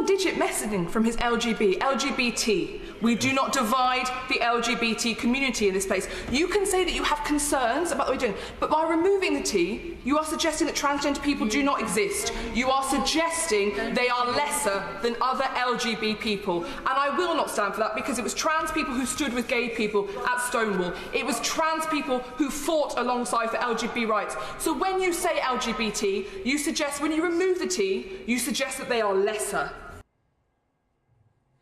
Speaker 8: digit messaging from his LGBT. We do not divide the LGBT community in this place. You can say that you have concerns about what we're doing, but by removing the T, you are suggesting that transgender people do not exist. You are suggesting they are lesser than other LGBT people. And I will not stand for that, because it was trans people who stood with gay people at Stonewall. It was trans people who fought alongside for LGBT rights. So when you say LGBT, you suggest, when you remove the T, you suggest that they are lesser.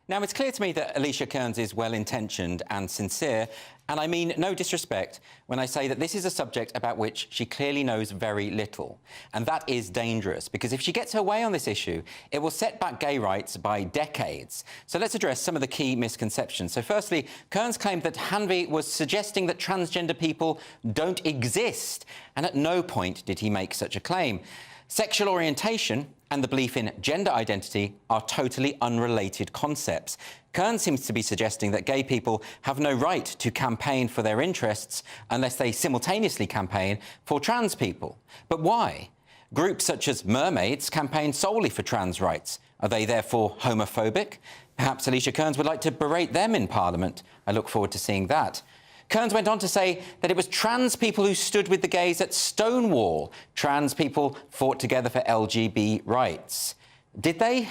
Speaker 10: Now, it's clear to me that Alicia Kearns is well-intentioned and sincere, and I mean no disrespect when I say that this is a subject about which she clearly knows very little. And that is dangerous, because if she gets her way on this issue, it will set back gay rights by decades. So let's address some of the key misconceptions. So firstly, Kearns claimed that Hanvey was suggesting that transgender people don't exist, and at no point did he make such a claim. Sexual orientation and the belief in gender identity are totally unrelated concepts. Kearns seems to be suggesting that gay people have no right to campaign for their interests unless they simultaneously campaign for trans people. But why? Groups such as Mermaids campaign solely for trans rights. Are they therefore homophobic? Perhaps Alicia Kearns would like to berate them in Parliament. I look forward to seeing that. Kearns went on to say that it was trans people who stood with the gays at Stonewall. Trans people fought together for LGB rights. Did they?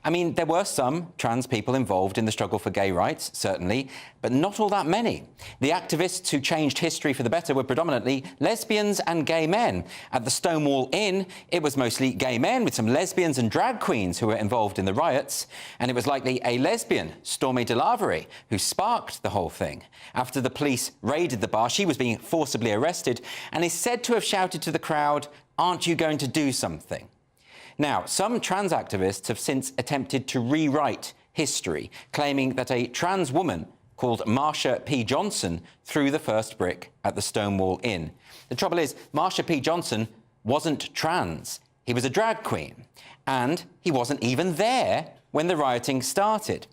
Speaker 10: I mean, there were some trans people involved in the struggle for gay rights, certainly, but not all that many. The activists who changed history for the better were predominantly lesbians and gay men. At the Stonewall Inn, it was mostly gay men with some lesbians and drag queens who were involved in the riots, and it was likely a lesbian, Stormy DeLavery, who sparked the whole thing. After the police raided the bar, she was being forcibly arrested and is said to have shouted to the crowd, "Aren't you going to do something?" Now, some trans activists have since attempted to rewrite history, claiming that a trans woman called Marsha P. Johnson threw the first brick at the Stonewall Inn. The trouble is, Marsha P. Johnson wasn't trans. He was a drag queen, and he wasn't even there when the rioting started.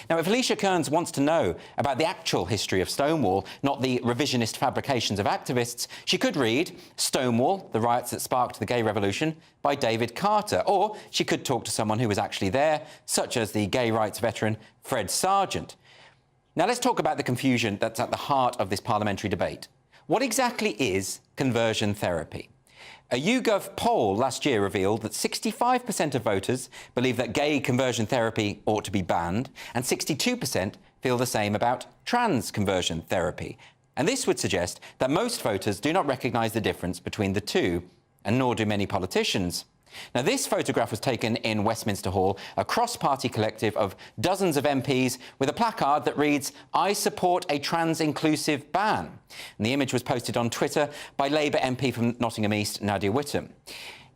Speaker 10: Now, if Alicia Kearns wants to know about the actual history of Stonewall, not the revisionist fabrications of activists, she could read Stonewall, the riots that sparked the gay revolution, by David Carter, or she could talk to someone who was actually there, such as the gay rights veteran Fred Sargent. Now, let's talk about the confusion that's at the heart of this parliamentary debate. What exactly is conversion therapy? A YouGov poll last year revealed that 65% of voters believe that gay conversion therapy ought to be banned, and 62% feel the same about trans conversion therapy. And this would suggest that most voters do not recognise the difference between the two, and nor do many politicians. Now, this photograph was taken in Westminster Hall, a cross-party collective of dozens of MPs with a placard that reads, "I support a trans-inclusive ban." And the image was posted on Twitter by Labour MP from Nottingham East, Nadia Whittome.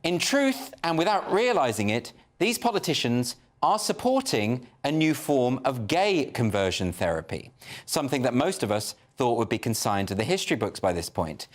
Speaker 10: In truth, and without realising it, these politicians are supporting a new form of gay conversion therapy, something that most of us thought would be consigned to the history books by this point.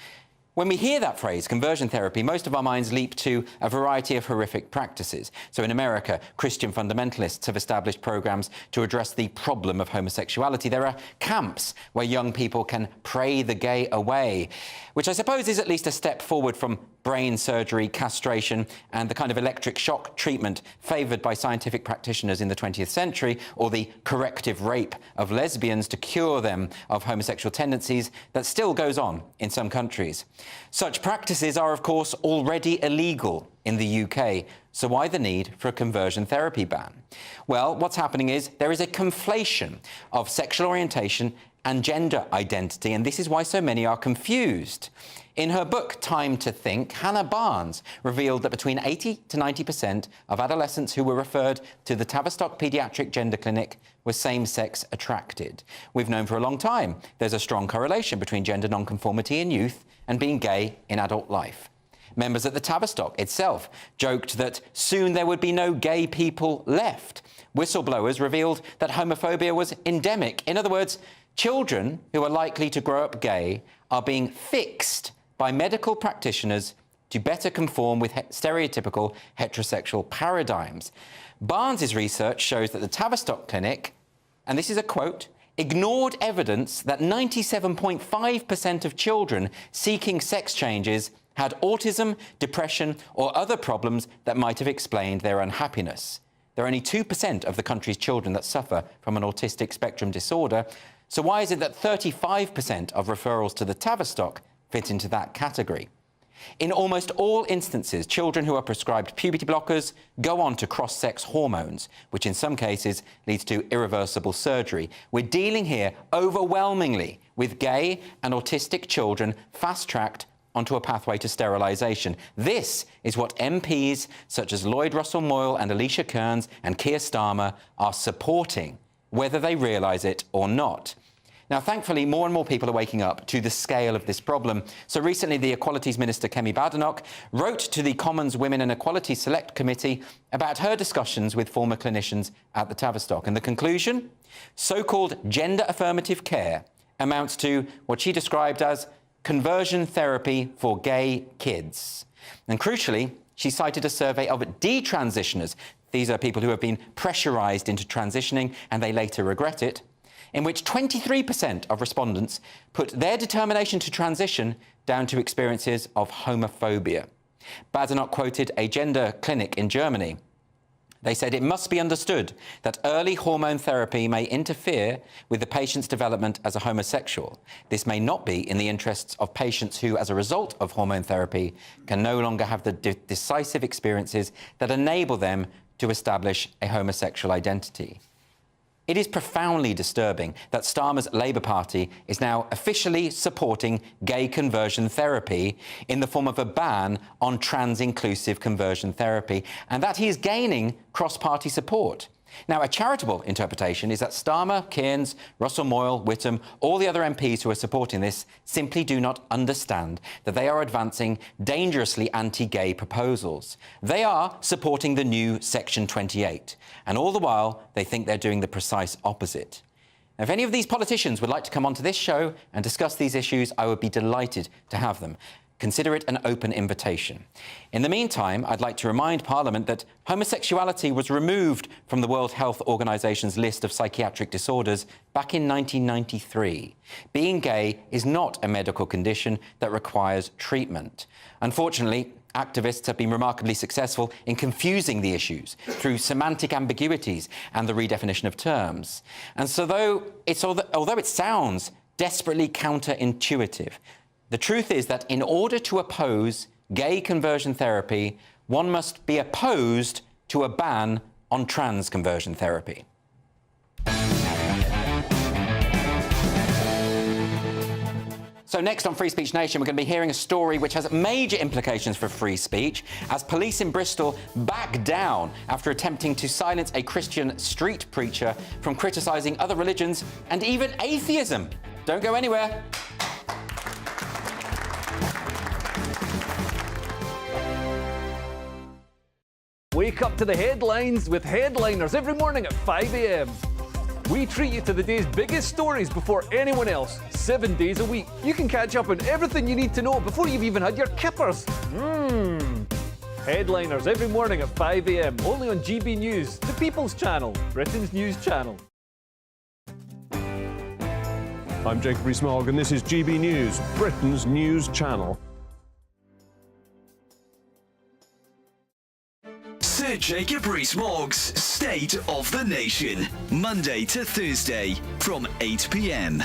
Speaker 10: When we hear that phrase, conversion therapy, most of our minds leap to a variety of horrific practices. So in America, Christian fundamentalists have established programs to address the problem of homosexuality. There are camps where young people can pray the gay away, which I suppose is at least a step forward from brain surgery, castration, and the kind of electric shock treatment favoured by scientific practitioners in the 20th century, or the corrective rape of lesbians to cure them of homosexual tendencies that still goes on in some countries. Such practices are, of course, already illegal in the UK, so why the need for a conversion therapy ban? Well, what's happening is there is a conflation of sexual orientation and gender identity, and this is why so many are confused. In her book, Time to Think, Hannah Barnes revealed that between 80 to 90% of adolescents who were referred to the Tavistock Paediatric Gender Clinic were same-sex attracted. We've known for a long time there's a strong correlation between gender nonconformity in youth and being gay in adult life. Members at the Tavistock itself joked that soon there would be no gay people left. Whistleblowers revealed that homophobia was endemic. In other words, children who are likely to grow up gay are being fixed by medical practitioners to better conform with stereotypical heterosexual paradigms. Barnes's research shows that the Tavistock Clinic, and this is a quote, ignored evidence that 97.5% of children seeking sex changes had autism, depression, or other problems that might have explained their unhappiness. There are only 2% of the country's children that suffer from an autistic spectrum disorder. So why is it that 35% of referrals to the Tavistock fit into that category? In almost all instances, children who are prescribed puberty blockers go on to cross-sex hormones, which in some cases leads to irreversible surgery. We're dealing here overwhelmingly with gay and autistic children fast-tracked onto a pathway to sterilisation. This is what MPs such as Lloyd Russell-Moyle and Alicia Kearns and Keir Starmer are supporting, whether they realise it or not. Now, thankfully, more and more people are waking up to the scale of this problem. So recently, the Equalities Minister, Kemi Badenoch, wrote to the Commons Women and Equality Select Committee about her discussions with former clinicians at the Tavistock. And the conclusion? So-called gender affirmative care amounts to what she described as conversion therapy for gay kids. And crucially, she cited a survey of detransitioners. These are people who have been pressurised into transitioning and they later regret it, in which 23% of respondents put their determination to transition down to experiences of homophobia. Badenoch quoted a gender clinic in Germany. They said it must be understood that early hormone therapy may interfere with the patient's development as a homosexual. This may not be in the interests of patients who, as a result of hormone therapy, can no longer have the decisive experiences that enable them to establish a homosexual identity. It is profoundly disturbing that Starmer's Labour Party is now officially supporting gay conversion therapy in the form of a ban on trans-inclusive conversion therapy, and that he is gaining cross-party support. Now, a charitable interpretation is that Starmer, Kearns, Russell-Moyle, Whittam, all the other MPs who are supporting this simply do not understand that they are advancing dangerously anti-gay proposals. They are supporting the new Section 28, and all the while they think they're doing the precise opposite. Now, if any of these politicians would like to come onto this show and discuss these issues, I would be delighted to have them. Consider it an open invitation. In the meantime, I'd like to remind Parliament that homosexuality was removed from the World Health Organization's list of psychiatric disorders back in 1993. Being gay is not a medical condition that requires treatment. Unfortunately, activists have been remarkably successful in confusing the issues through semantic ambiguities and the redefinition of terms. And so although it sounds desperately counterintuitive, the truth is that in order to oppose gay conversion therapy, one must be opposed to a ban on trans conversion therapy. So next on Free Speech Nation, we're going to be hearing a story which has major implications for free speech as police in Bristol back down after attempting to silence a Christian street preacher from criticising other religions and even atheism. Don't go anywhere.
Speaker 9: Wake up to the headlines with Headliners every morning at 5 a.m. We treat you to the day's biggest stories before anyone else, 7 days a week. You can catch up on everything you need to know before you've even had your kippers. Headliners every morning at 5 a.m, only on GB News, the People's Channel, Britain's news channel.
Speaker 6: I'm Jacob Rees-Mogg, and this is GB News, Britain's news channel.
Speaker 1: Sir Jacob Rees-Mogg's State of the Nation, Monday to Thursday from 8 p.m.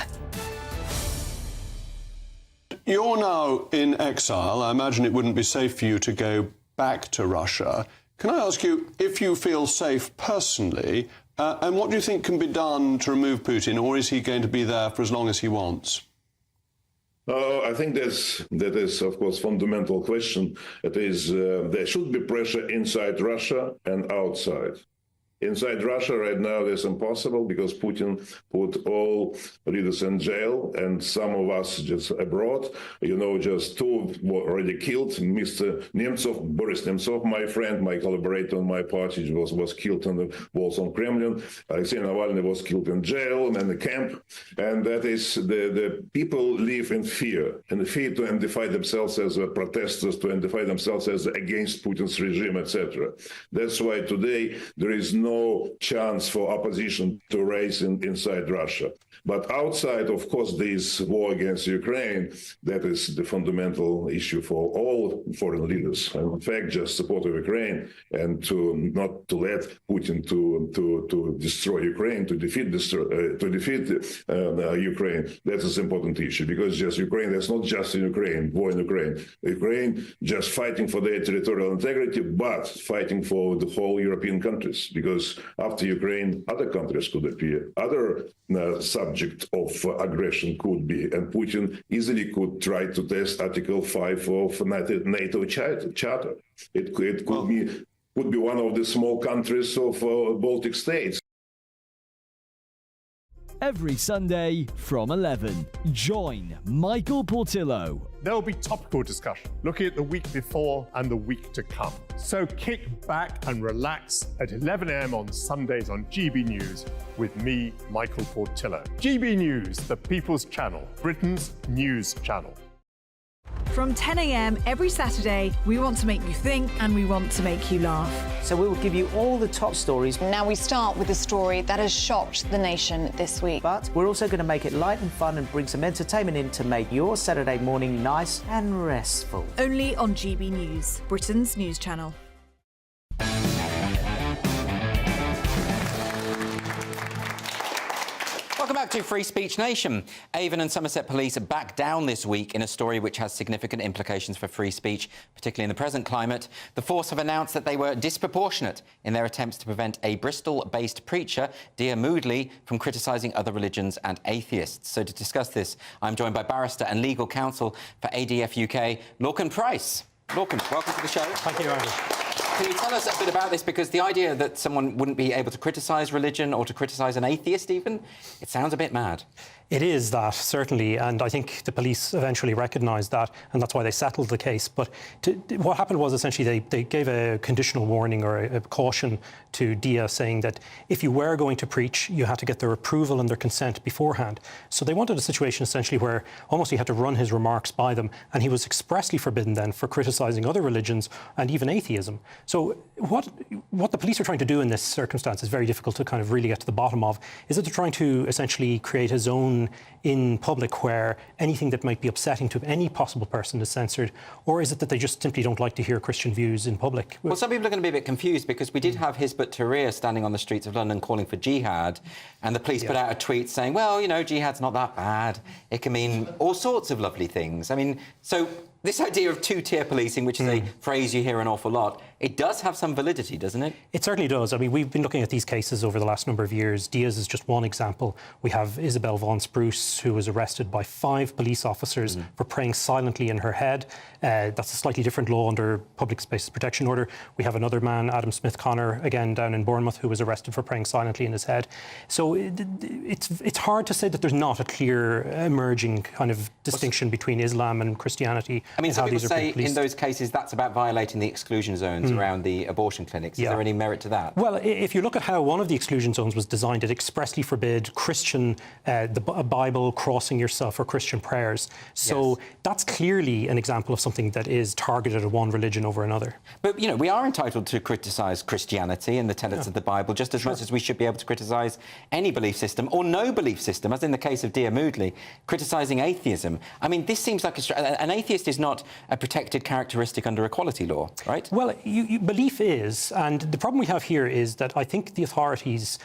Speaker 13: You're now in exile. I imagine it wouldn't be safe for you to go back to Russia. Can I ask you if you feel safe personally, and what do you think can be done to remove Putin, or is he going to be there for as long as he wants?
Speaker 14: I think that is, of course, fundamental question. It is there should be pressure inside Russia and outside. Inside Russia right now, it's impossible because Putin put all leaders in jail, and some of us just abroad. You know, just two were already killed. Mr. Nemtsov, Boris Nemtsov, my friend, my collaborator on my party, was killed on the walls on Kremlin. Alexei Navalny was killed in jail and in the camp. And that is, the people live in fear to identify themselves as protesters, to identify themselves as against Putin's regime, etc. That's why today there is no chance for opposition to rise inside Russia. But outside, of course, this war against Ukraine, that is the fundamental issue for all foreign leaders. And in fact, just support of Ukraine and not to let Putin to destroy Ukraine, to defeat Ukraine. That is an important issue because just Ukraine, that's not just in Ukraine, war in Ukraine. Ukraine just fighting for their territorial integrity, but fighting for the whole European countries, because after Ukraine, other countries could appear, other subject of aggression could be, and Putin easily could try to test Article 5 of NATO Charter. It could be one of the small countries of Baltic states.
Speaker 24: Every Sunday from 11, join Michael Portillo.
Speaker 6: There'll be topical discussion, looking at the week before and the week to come. So kick back and relax at 11 a.m. on Sundays on GB News with me, Michael Portillo. GB News, the People's Channel, Britain's news channel.
Speaker 3: From 10 a.m. every Saturday, we want to make you think and we want to make you laugh.
Speaker 4: So we will give you all the top stories.
Speaker 5: Now we start with a story that has shocked the nation this week.
Speaker 4: But we're also going to make it light and fun and bring some entertainment in to make your Saturday morning nice and restful.
Speaker 3: Only on GB News, Britain's news channel.
Speaker 10: Welcome back to Free Speech Nation. Avon and Somerset Police back down this week in a story which has significant implications for free speech, particularly in the present climate. The force have announced that they were disproportionate in their attempts to prevent a Bristol-based preacher, Dia Moodley, from criticising other religions and atheists. So to discuss this, I'm joined by barrister and legal counsel for ADF UK, Lorcan Price. Lorcan, welcome to the show.
Speaker 15: Thank you, Andy.
Speaker 10: Can you tell us a bit about this? Because the idea that someone wouldn't be able to criticise religion or to criticise an atheist even, it sounds a bit mad.
Speaker 15: It is that, certainly, and I think the police eventually recognised that, and that's why they settled the case. But what happened was essentially they gave a conditional warning or a caution to Dia, saying that if you were going to preach, you had to get their approval and their consent beforehand. So they wanted a situation essentially where almost he had to run his remarks by them, and he was expressly forbidden then for criticising other religions and even atheism. So what the police are trying to do in this circumstance is very difficult to kind of really get to the bottom of. Is that they're trying to essentially create a zone in public where anything that might be upsetting to any possible person is censored, or is it that they just simply don't like to hear Christian views in public?
Speaker 10: Well, some people are going to be a bit confused because we did have Hizb ut-Tahrir standing on the streets of London calling for jihad, and the police put out a tweet saying, well, you know, jihad's not that bad. It can mean all sorts of lovely things. I mean, so this idea of two-tier policing, which is a phrase you hear an awful lot, it does have some validity, doesn't it?
Speaker 15: It certainly does. I mean, we've been looking at these cases over the last number of years. Diaz is just one example. We have Isabel Vaughan Spruce, who was arrested by 5 police officers for praying silently in her head. That's a slightly different law under Public Spaces Protection Order. We have another man, Adam Smith Connor, again down in Bournemouth, who was arrested for praying silently in his head. So it's hard to say that there's not a clear emerging kind of distinction between Islam and Christianity
Speaker 10: I mean, some people say in those cases that's about violating the exclusion zones around the abortion clinics. Is there any merit to that?
Speaker 15: Well, if you look at how one of the exclusion zones was designed, it expressly forbid Christian, the Bible, crossing yourself, or Christian prayers. So that's clearly an example of something that is targeted at one religion over another.
Speaker 10: But, you know, we are entitled to criticise Christianity and the tenets of the Bible just as much as we should be able to criticise any belief system or no belief system, as in the case of Dia Moodley, criticising atheism. I mean, this seems like an atheist is not a protected characteristic under equality law, right?
Speaker 15: Well, belief is, and the problem we have here is that I think the authorities,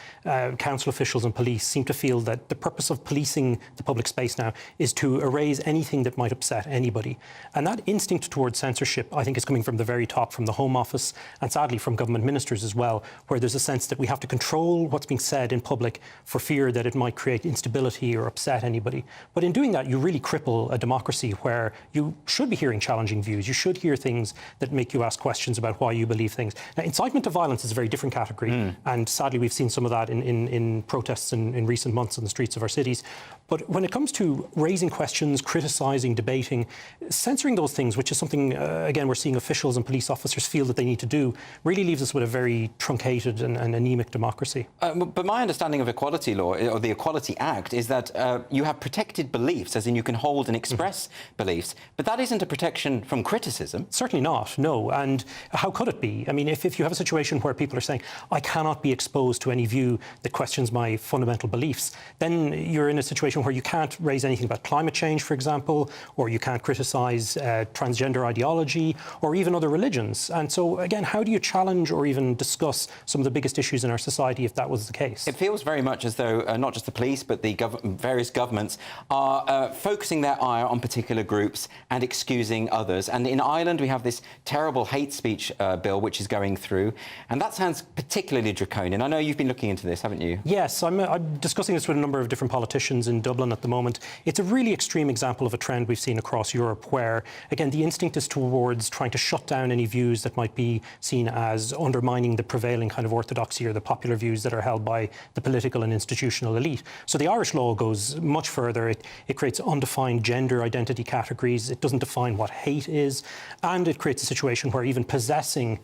Speaker 15: council officials and police seem to feel that the purpose of policing the public space now is to erase anything that might upset anybody. And that instinct towards censorship, I think, is coming from the very top, from the Home Office, and sadly from government ministers as well, where there's a sense that we have to control what's being said in public for fear that it might create instability or upset anybody. But in doing that, you really cripple a democracy where you should be hearing challenging views. You should hear things that make you ask questions about why you believe things. Now, incitement to violence is a very different category, and sadly we've seen some of that in protests in recent months on the streets of our cities. But when it comes to raising questions, criticising, debating, censoring those things, which is something, again, we're seeing officials and police officers feel that they need to do, really leaves us with a very truncated and anemic democracy.
Speaker 10: But my understanding of equality law, or the Equality Act, is that you have protected beliefs, as in you can hold and express beliefs, but that isn't a protection from criticism.
Speaker 15: Certainly not, no. And how could it be? I mean, if you have a situation where people are saying, I cannot be exposed to any view that questions my fundamental beliefs, then you're in a situation where you can't raise anything about climate change, for example, or you can't criticise transgender ideology, or even other religions. And so, again, how do you challenge or even discuss some of the biggest issues in our society if that was the case?
Speaker 10: It feels very much as though not just the police, but the various governments are focusing their ire on particular groups and excusing others. And in Ireland, we have this terrible hate speech bill which is going through, and that sounds particularly draconian. I know you've been looking into this, haven't you?
Speaker 15: Yes, I'm discussing this with a number of different politicians in Dublin at the moment. It's a really extreme example of a trend we've seen across Europe where, again, the instinct is towards trying to shut down any views that might be seen as undermining the prevailing kind of orthodoxy or the popular views that are held by the political and institutional elite. So the Irish law goes much further. It creates undefined gender identity categories. It doesn't define what hate is. And it creates a situation where even possessing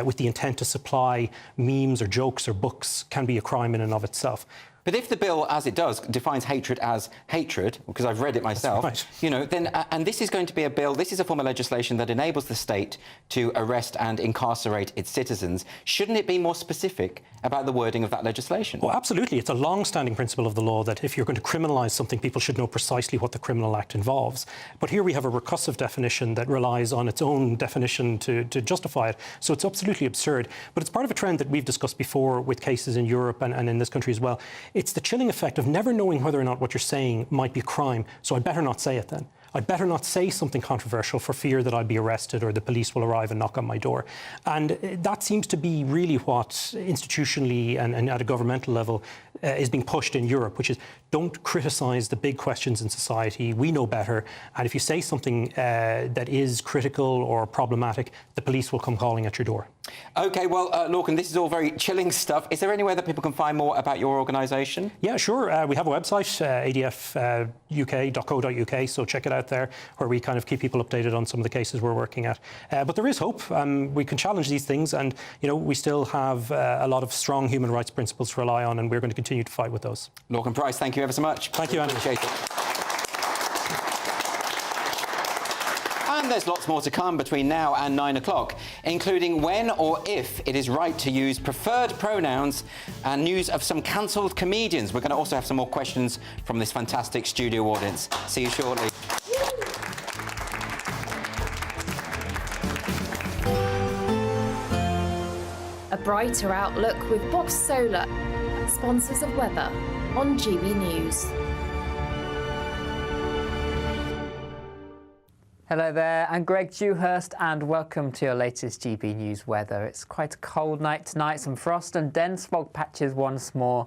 Speaker 15: with the intent to supply memes or jokes or books can be a crime in and of itself.
Speaker 10: But if the bill, as it does, defines hatred as hatred, because I've read it myself, you know, then, and this is going to be a bill, this is a form of legislation that enables the state to arrest and incarcerate its citizens. Shouldn't it be more specific about the wording of that legislation?
Speaker 15: Well, absolutely. It's a long-standing principle of the law that if you're going to criminalise something, people should know precisely what the criminal act involves. But here we have a recursive definition that relies on its own definition to justify it. So it's absolutely absurd. But it's part of a trend that we've discussed before with cases in Europe and in this country as well. It's the chilling effect of never knowing whether or not what you're saying might be a crime, so I'd better not say it then. I'd better not say something controversial for fear that I'd be arrested or the police will arrive and knock on my door. And that seems to be really what institutionally and at a governmental level is being pushed in Europe, which is don't criticise the big questions in society. We know better. And if you say something that is critical or problematic, the police will come calling at your door.
Speaker 10: OK, well, Lorcan, this is all very chilling stuff. Is there anywhere that people can find more about your organisation?
Speaker 15: Yeah, sure. We have a website, adfuk.co.uk, so check it out there, where we kind of keep people updated on some of the cases we're working at. But there is hope. We can challenge these things, and you know we still have a lot of strong human rights principles to rely on, and we're going to continue to fight with those.
Speaker 10: Lorcan Price, thank you ever so much.
Speaker 15: Thank you, Andrew.
Speaker 10: Appreciate it. And there's lots more to come between now and 9 o'clock, including when or if it is right to use preferred pronouns and news of some cancelled comedians. We're going to also have some more questions from this fantastic studio audience. See you shortly.
Speaker 12: A brighter outlook with Box Solar, sponsors of weather on GB News.
Speaker 16: Hello there, I'm Greg Dewhurst and welcome to your latest GB News weather. It's quite a cold night tonight, some frost and dense fog patches once more.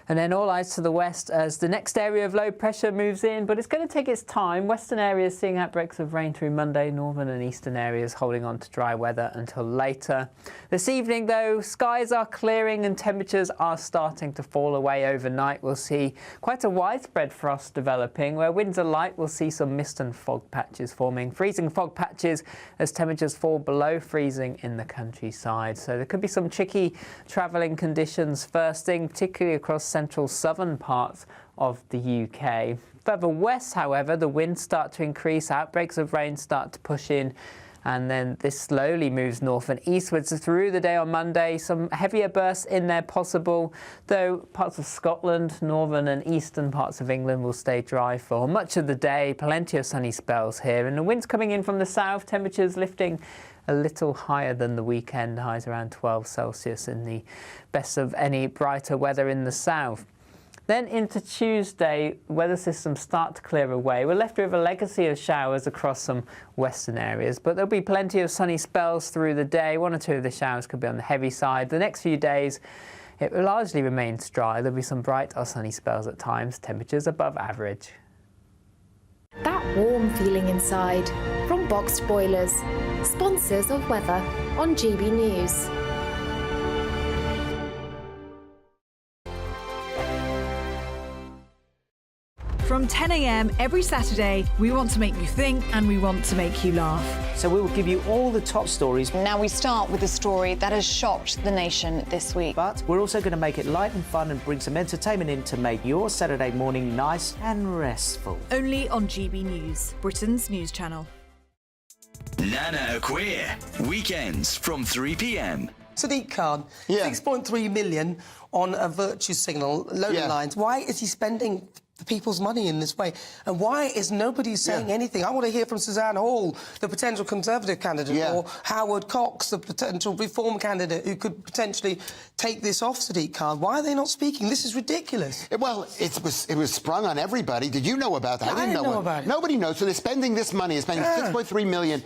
Speaker 16: And then all eyes to the west as the next area of low pressure moves in, but it's going to take its time. Western areas seeing outbreaks of rain through Monday, northern and eastern areas holding on to dry weather until later. This evening, though, skies are clearing and temperatures are starting to fall away overnight. We'll see quite a widespread frost developing. Where winds are light, we'll see some mist and fog patches forming. Freezing fog patches as temperatures fall below freezing in the countryside. So there could be some tricky travelling conditions first thing, particularly across central southern parts of the UK. Further west, however, the winds start to increase, outbreaks of rain start to push in, and then this slowly moves north and eastwards through the day on Monday. Some heavier bursts in there possible, though parts of Scotland, northern and eastern parts of England will stay dry for much of the day. Plenty of sunny spells here, and the winds coming in from the south, temperatures lifting a little higher than the weekend, highs around 12 Celsius in the best of any brighter weather in the south. Then into Tuesday, weather systems start to clear away. We're left with a legacy of showers across some western areas, but there'll be plenty of sunny spells through the day. One or two of the showers could be on the heavy side. The next few days, it largely remains dry. There'll be some bright or sunny spells at times, temperatures above average.
Speaker 12: That warm feeling inside from Boxed Boilers, sponsors of weather on GB News.
Speaker 3: From 10 a.m. every Saturday, we want to make you think and we want to make you laugh.
Speaker 4: So we will give you all the top stories.
Speaker 5: Now we start with a story that has shocked the nation this week.
Speaker 4: But we're also going to make it light and fun and bring some entertainment in to make your Saturday morning nice and restful.
Speaker 3: Only on GB News, Britain's news channel.
Speaker 1: Nana Queer, weekends from 3 p.m.
Speaker 11: Sadiq Khan, 6.3 million on a virtue signal, loading lines. Why is he spending the people's money in this way? And why is nobody saying anything? I want to hear from Suzanne Hall, the potential Conservative candidate, or Howard Cox, the potential Reform candidate who could potentially take this off Sadiq Khan. Why are they not speaking? This is ridiculous.
Speaker 17: Well, it was sprung on everybody. Did you know about that?
Speaker 11: I didn't know about it.
Speaker 17: Nobody knows. So they're spending this money. They're spending £6.3 million,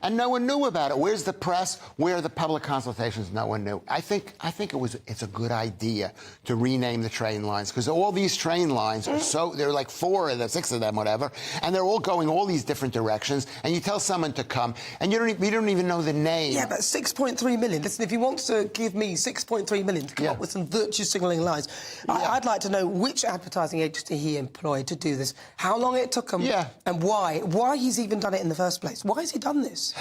Speaker 17: and no one knew about it. Where's the press? Where are the public consultations? No one knew. I think it's a good idea to rename the train lines, because all these train lines are there are like 4 of them, 6 of them, whatever, and they're all going all these different directions, and you tell someone to come, and you don't even know the name.
Speaker 11: Yeah, but 6.3 million. Listen, if he wants to give me 6.3 million to come up with some virtue signalling lines, I'd like to know which advertising agency he employed to do this, how long it took him, and why he's even done it in the first place. Why has he done this?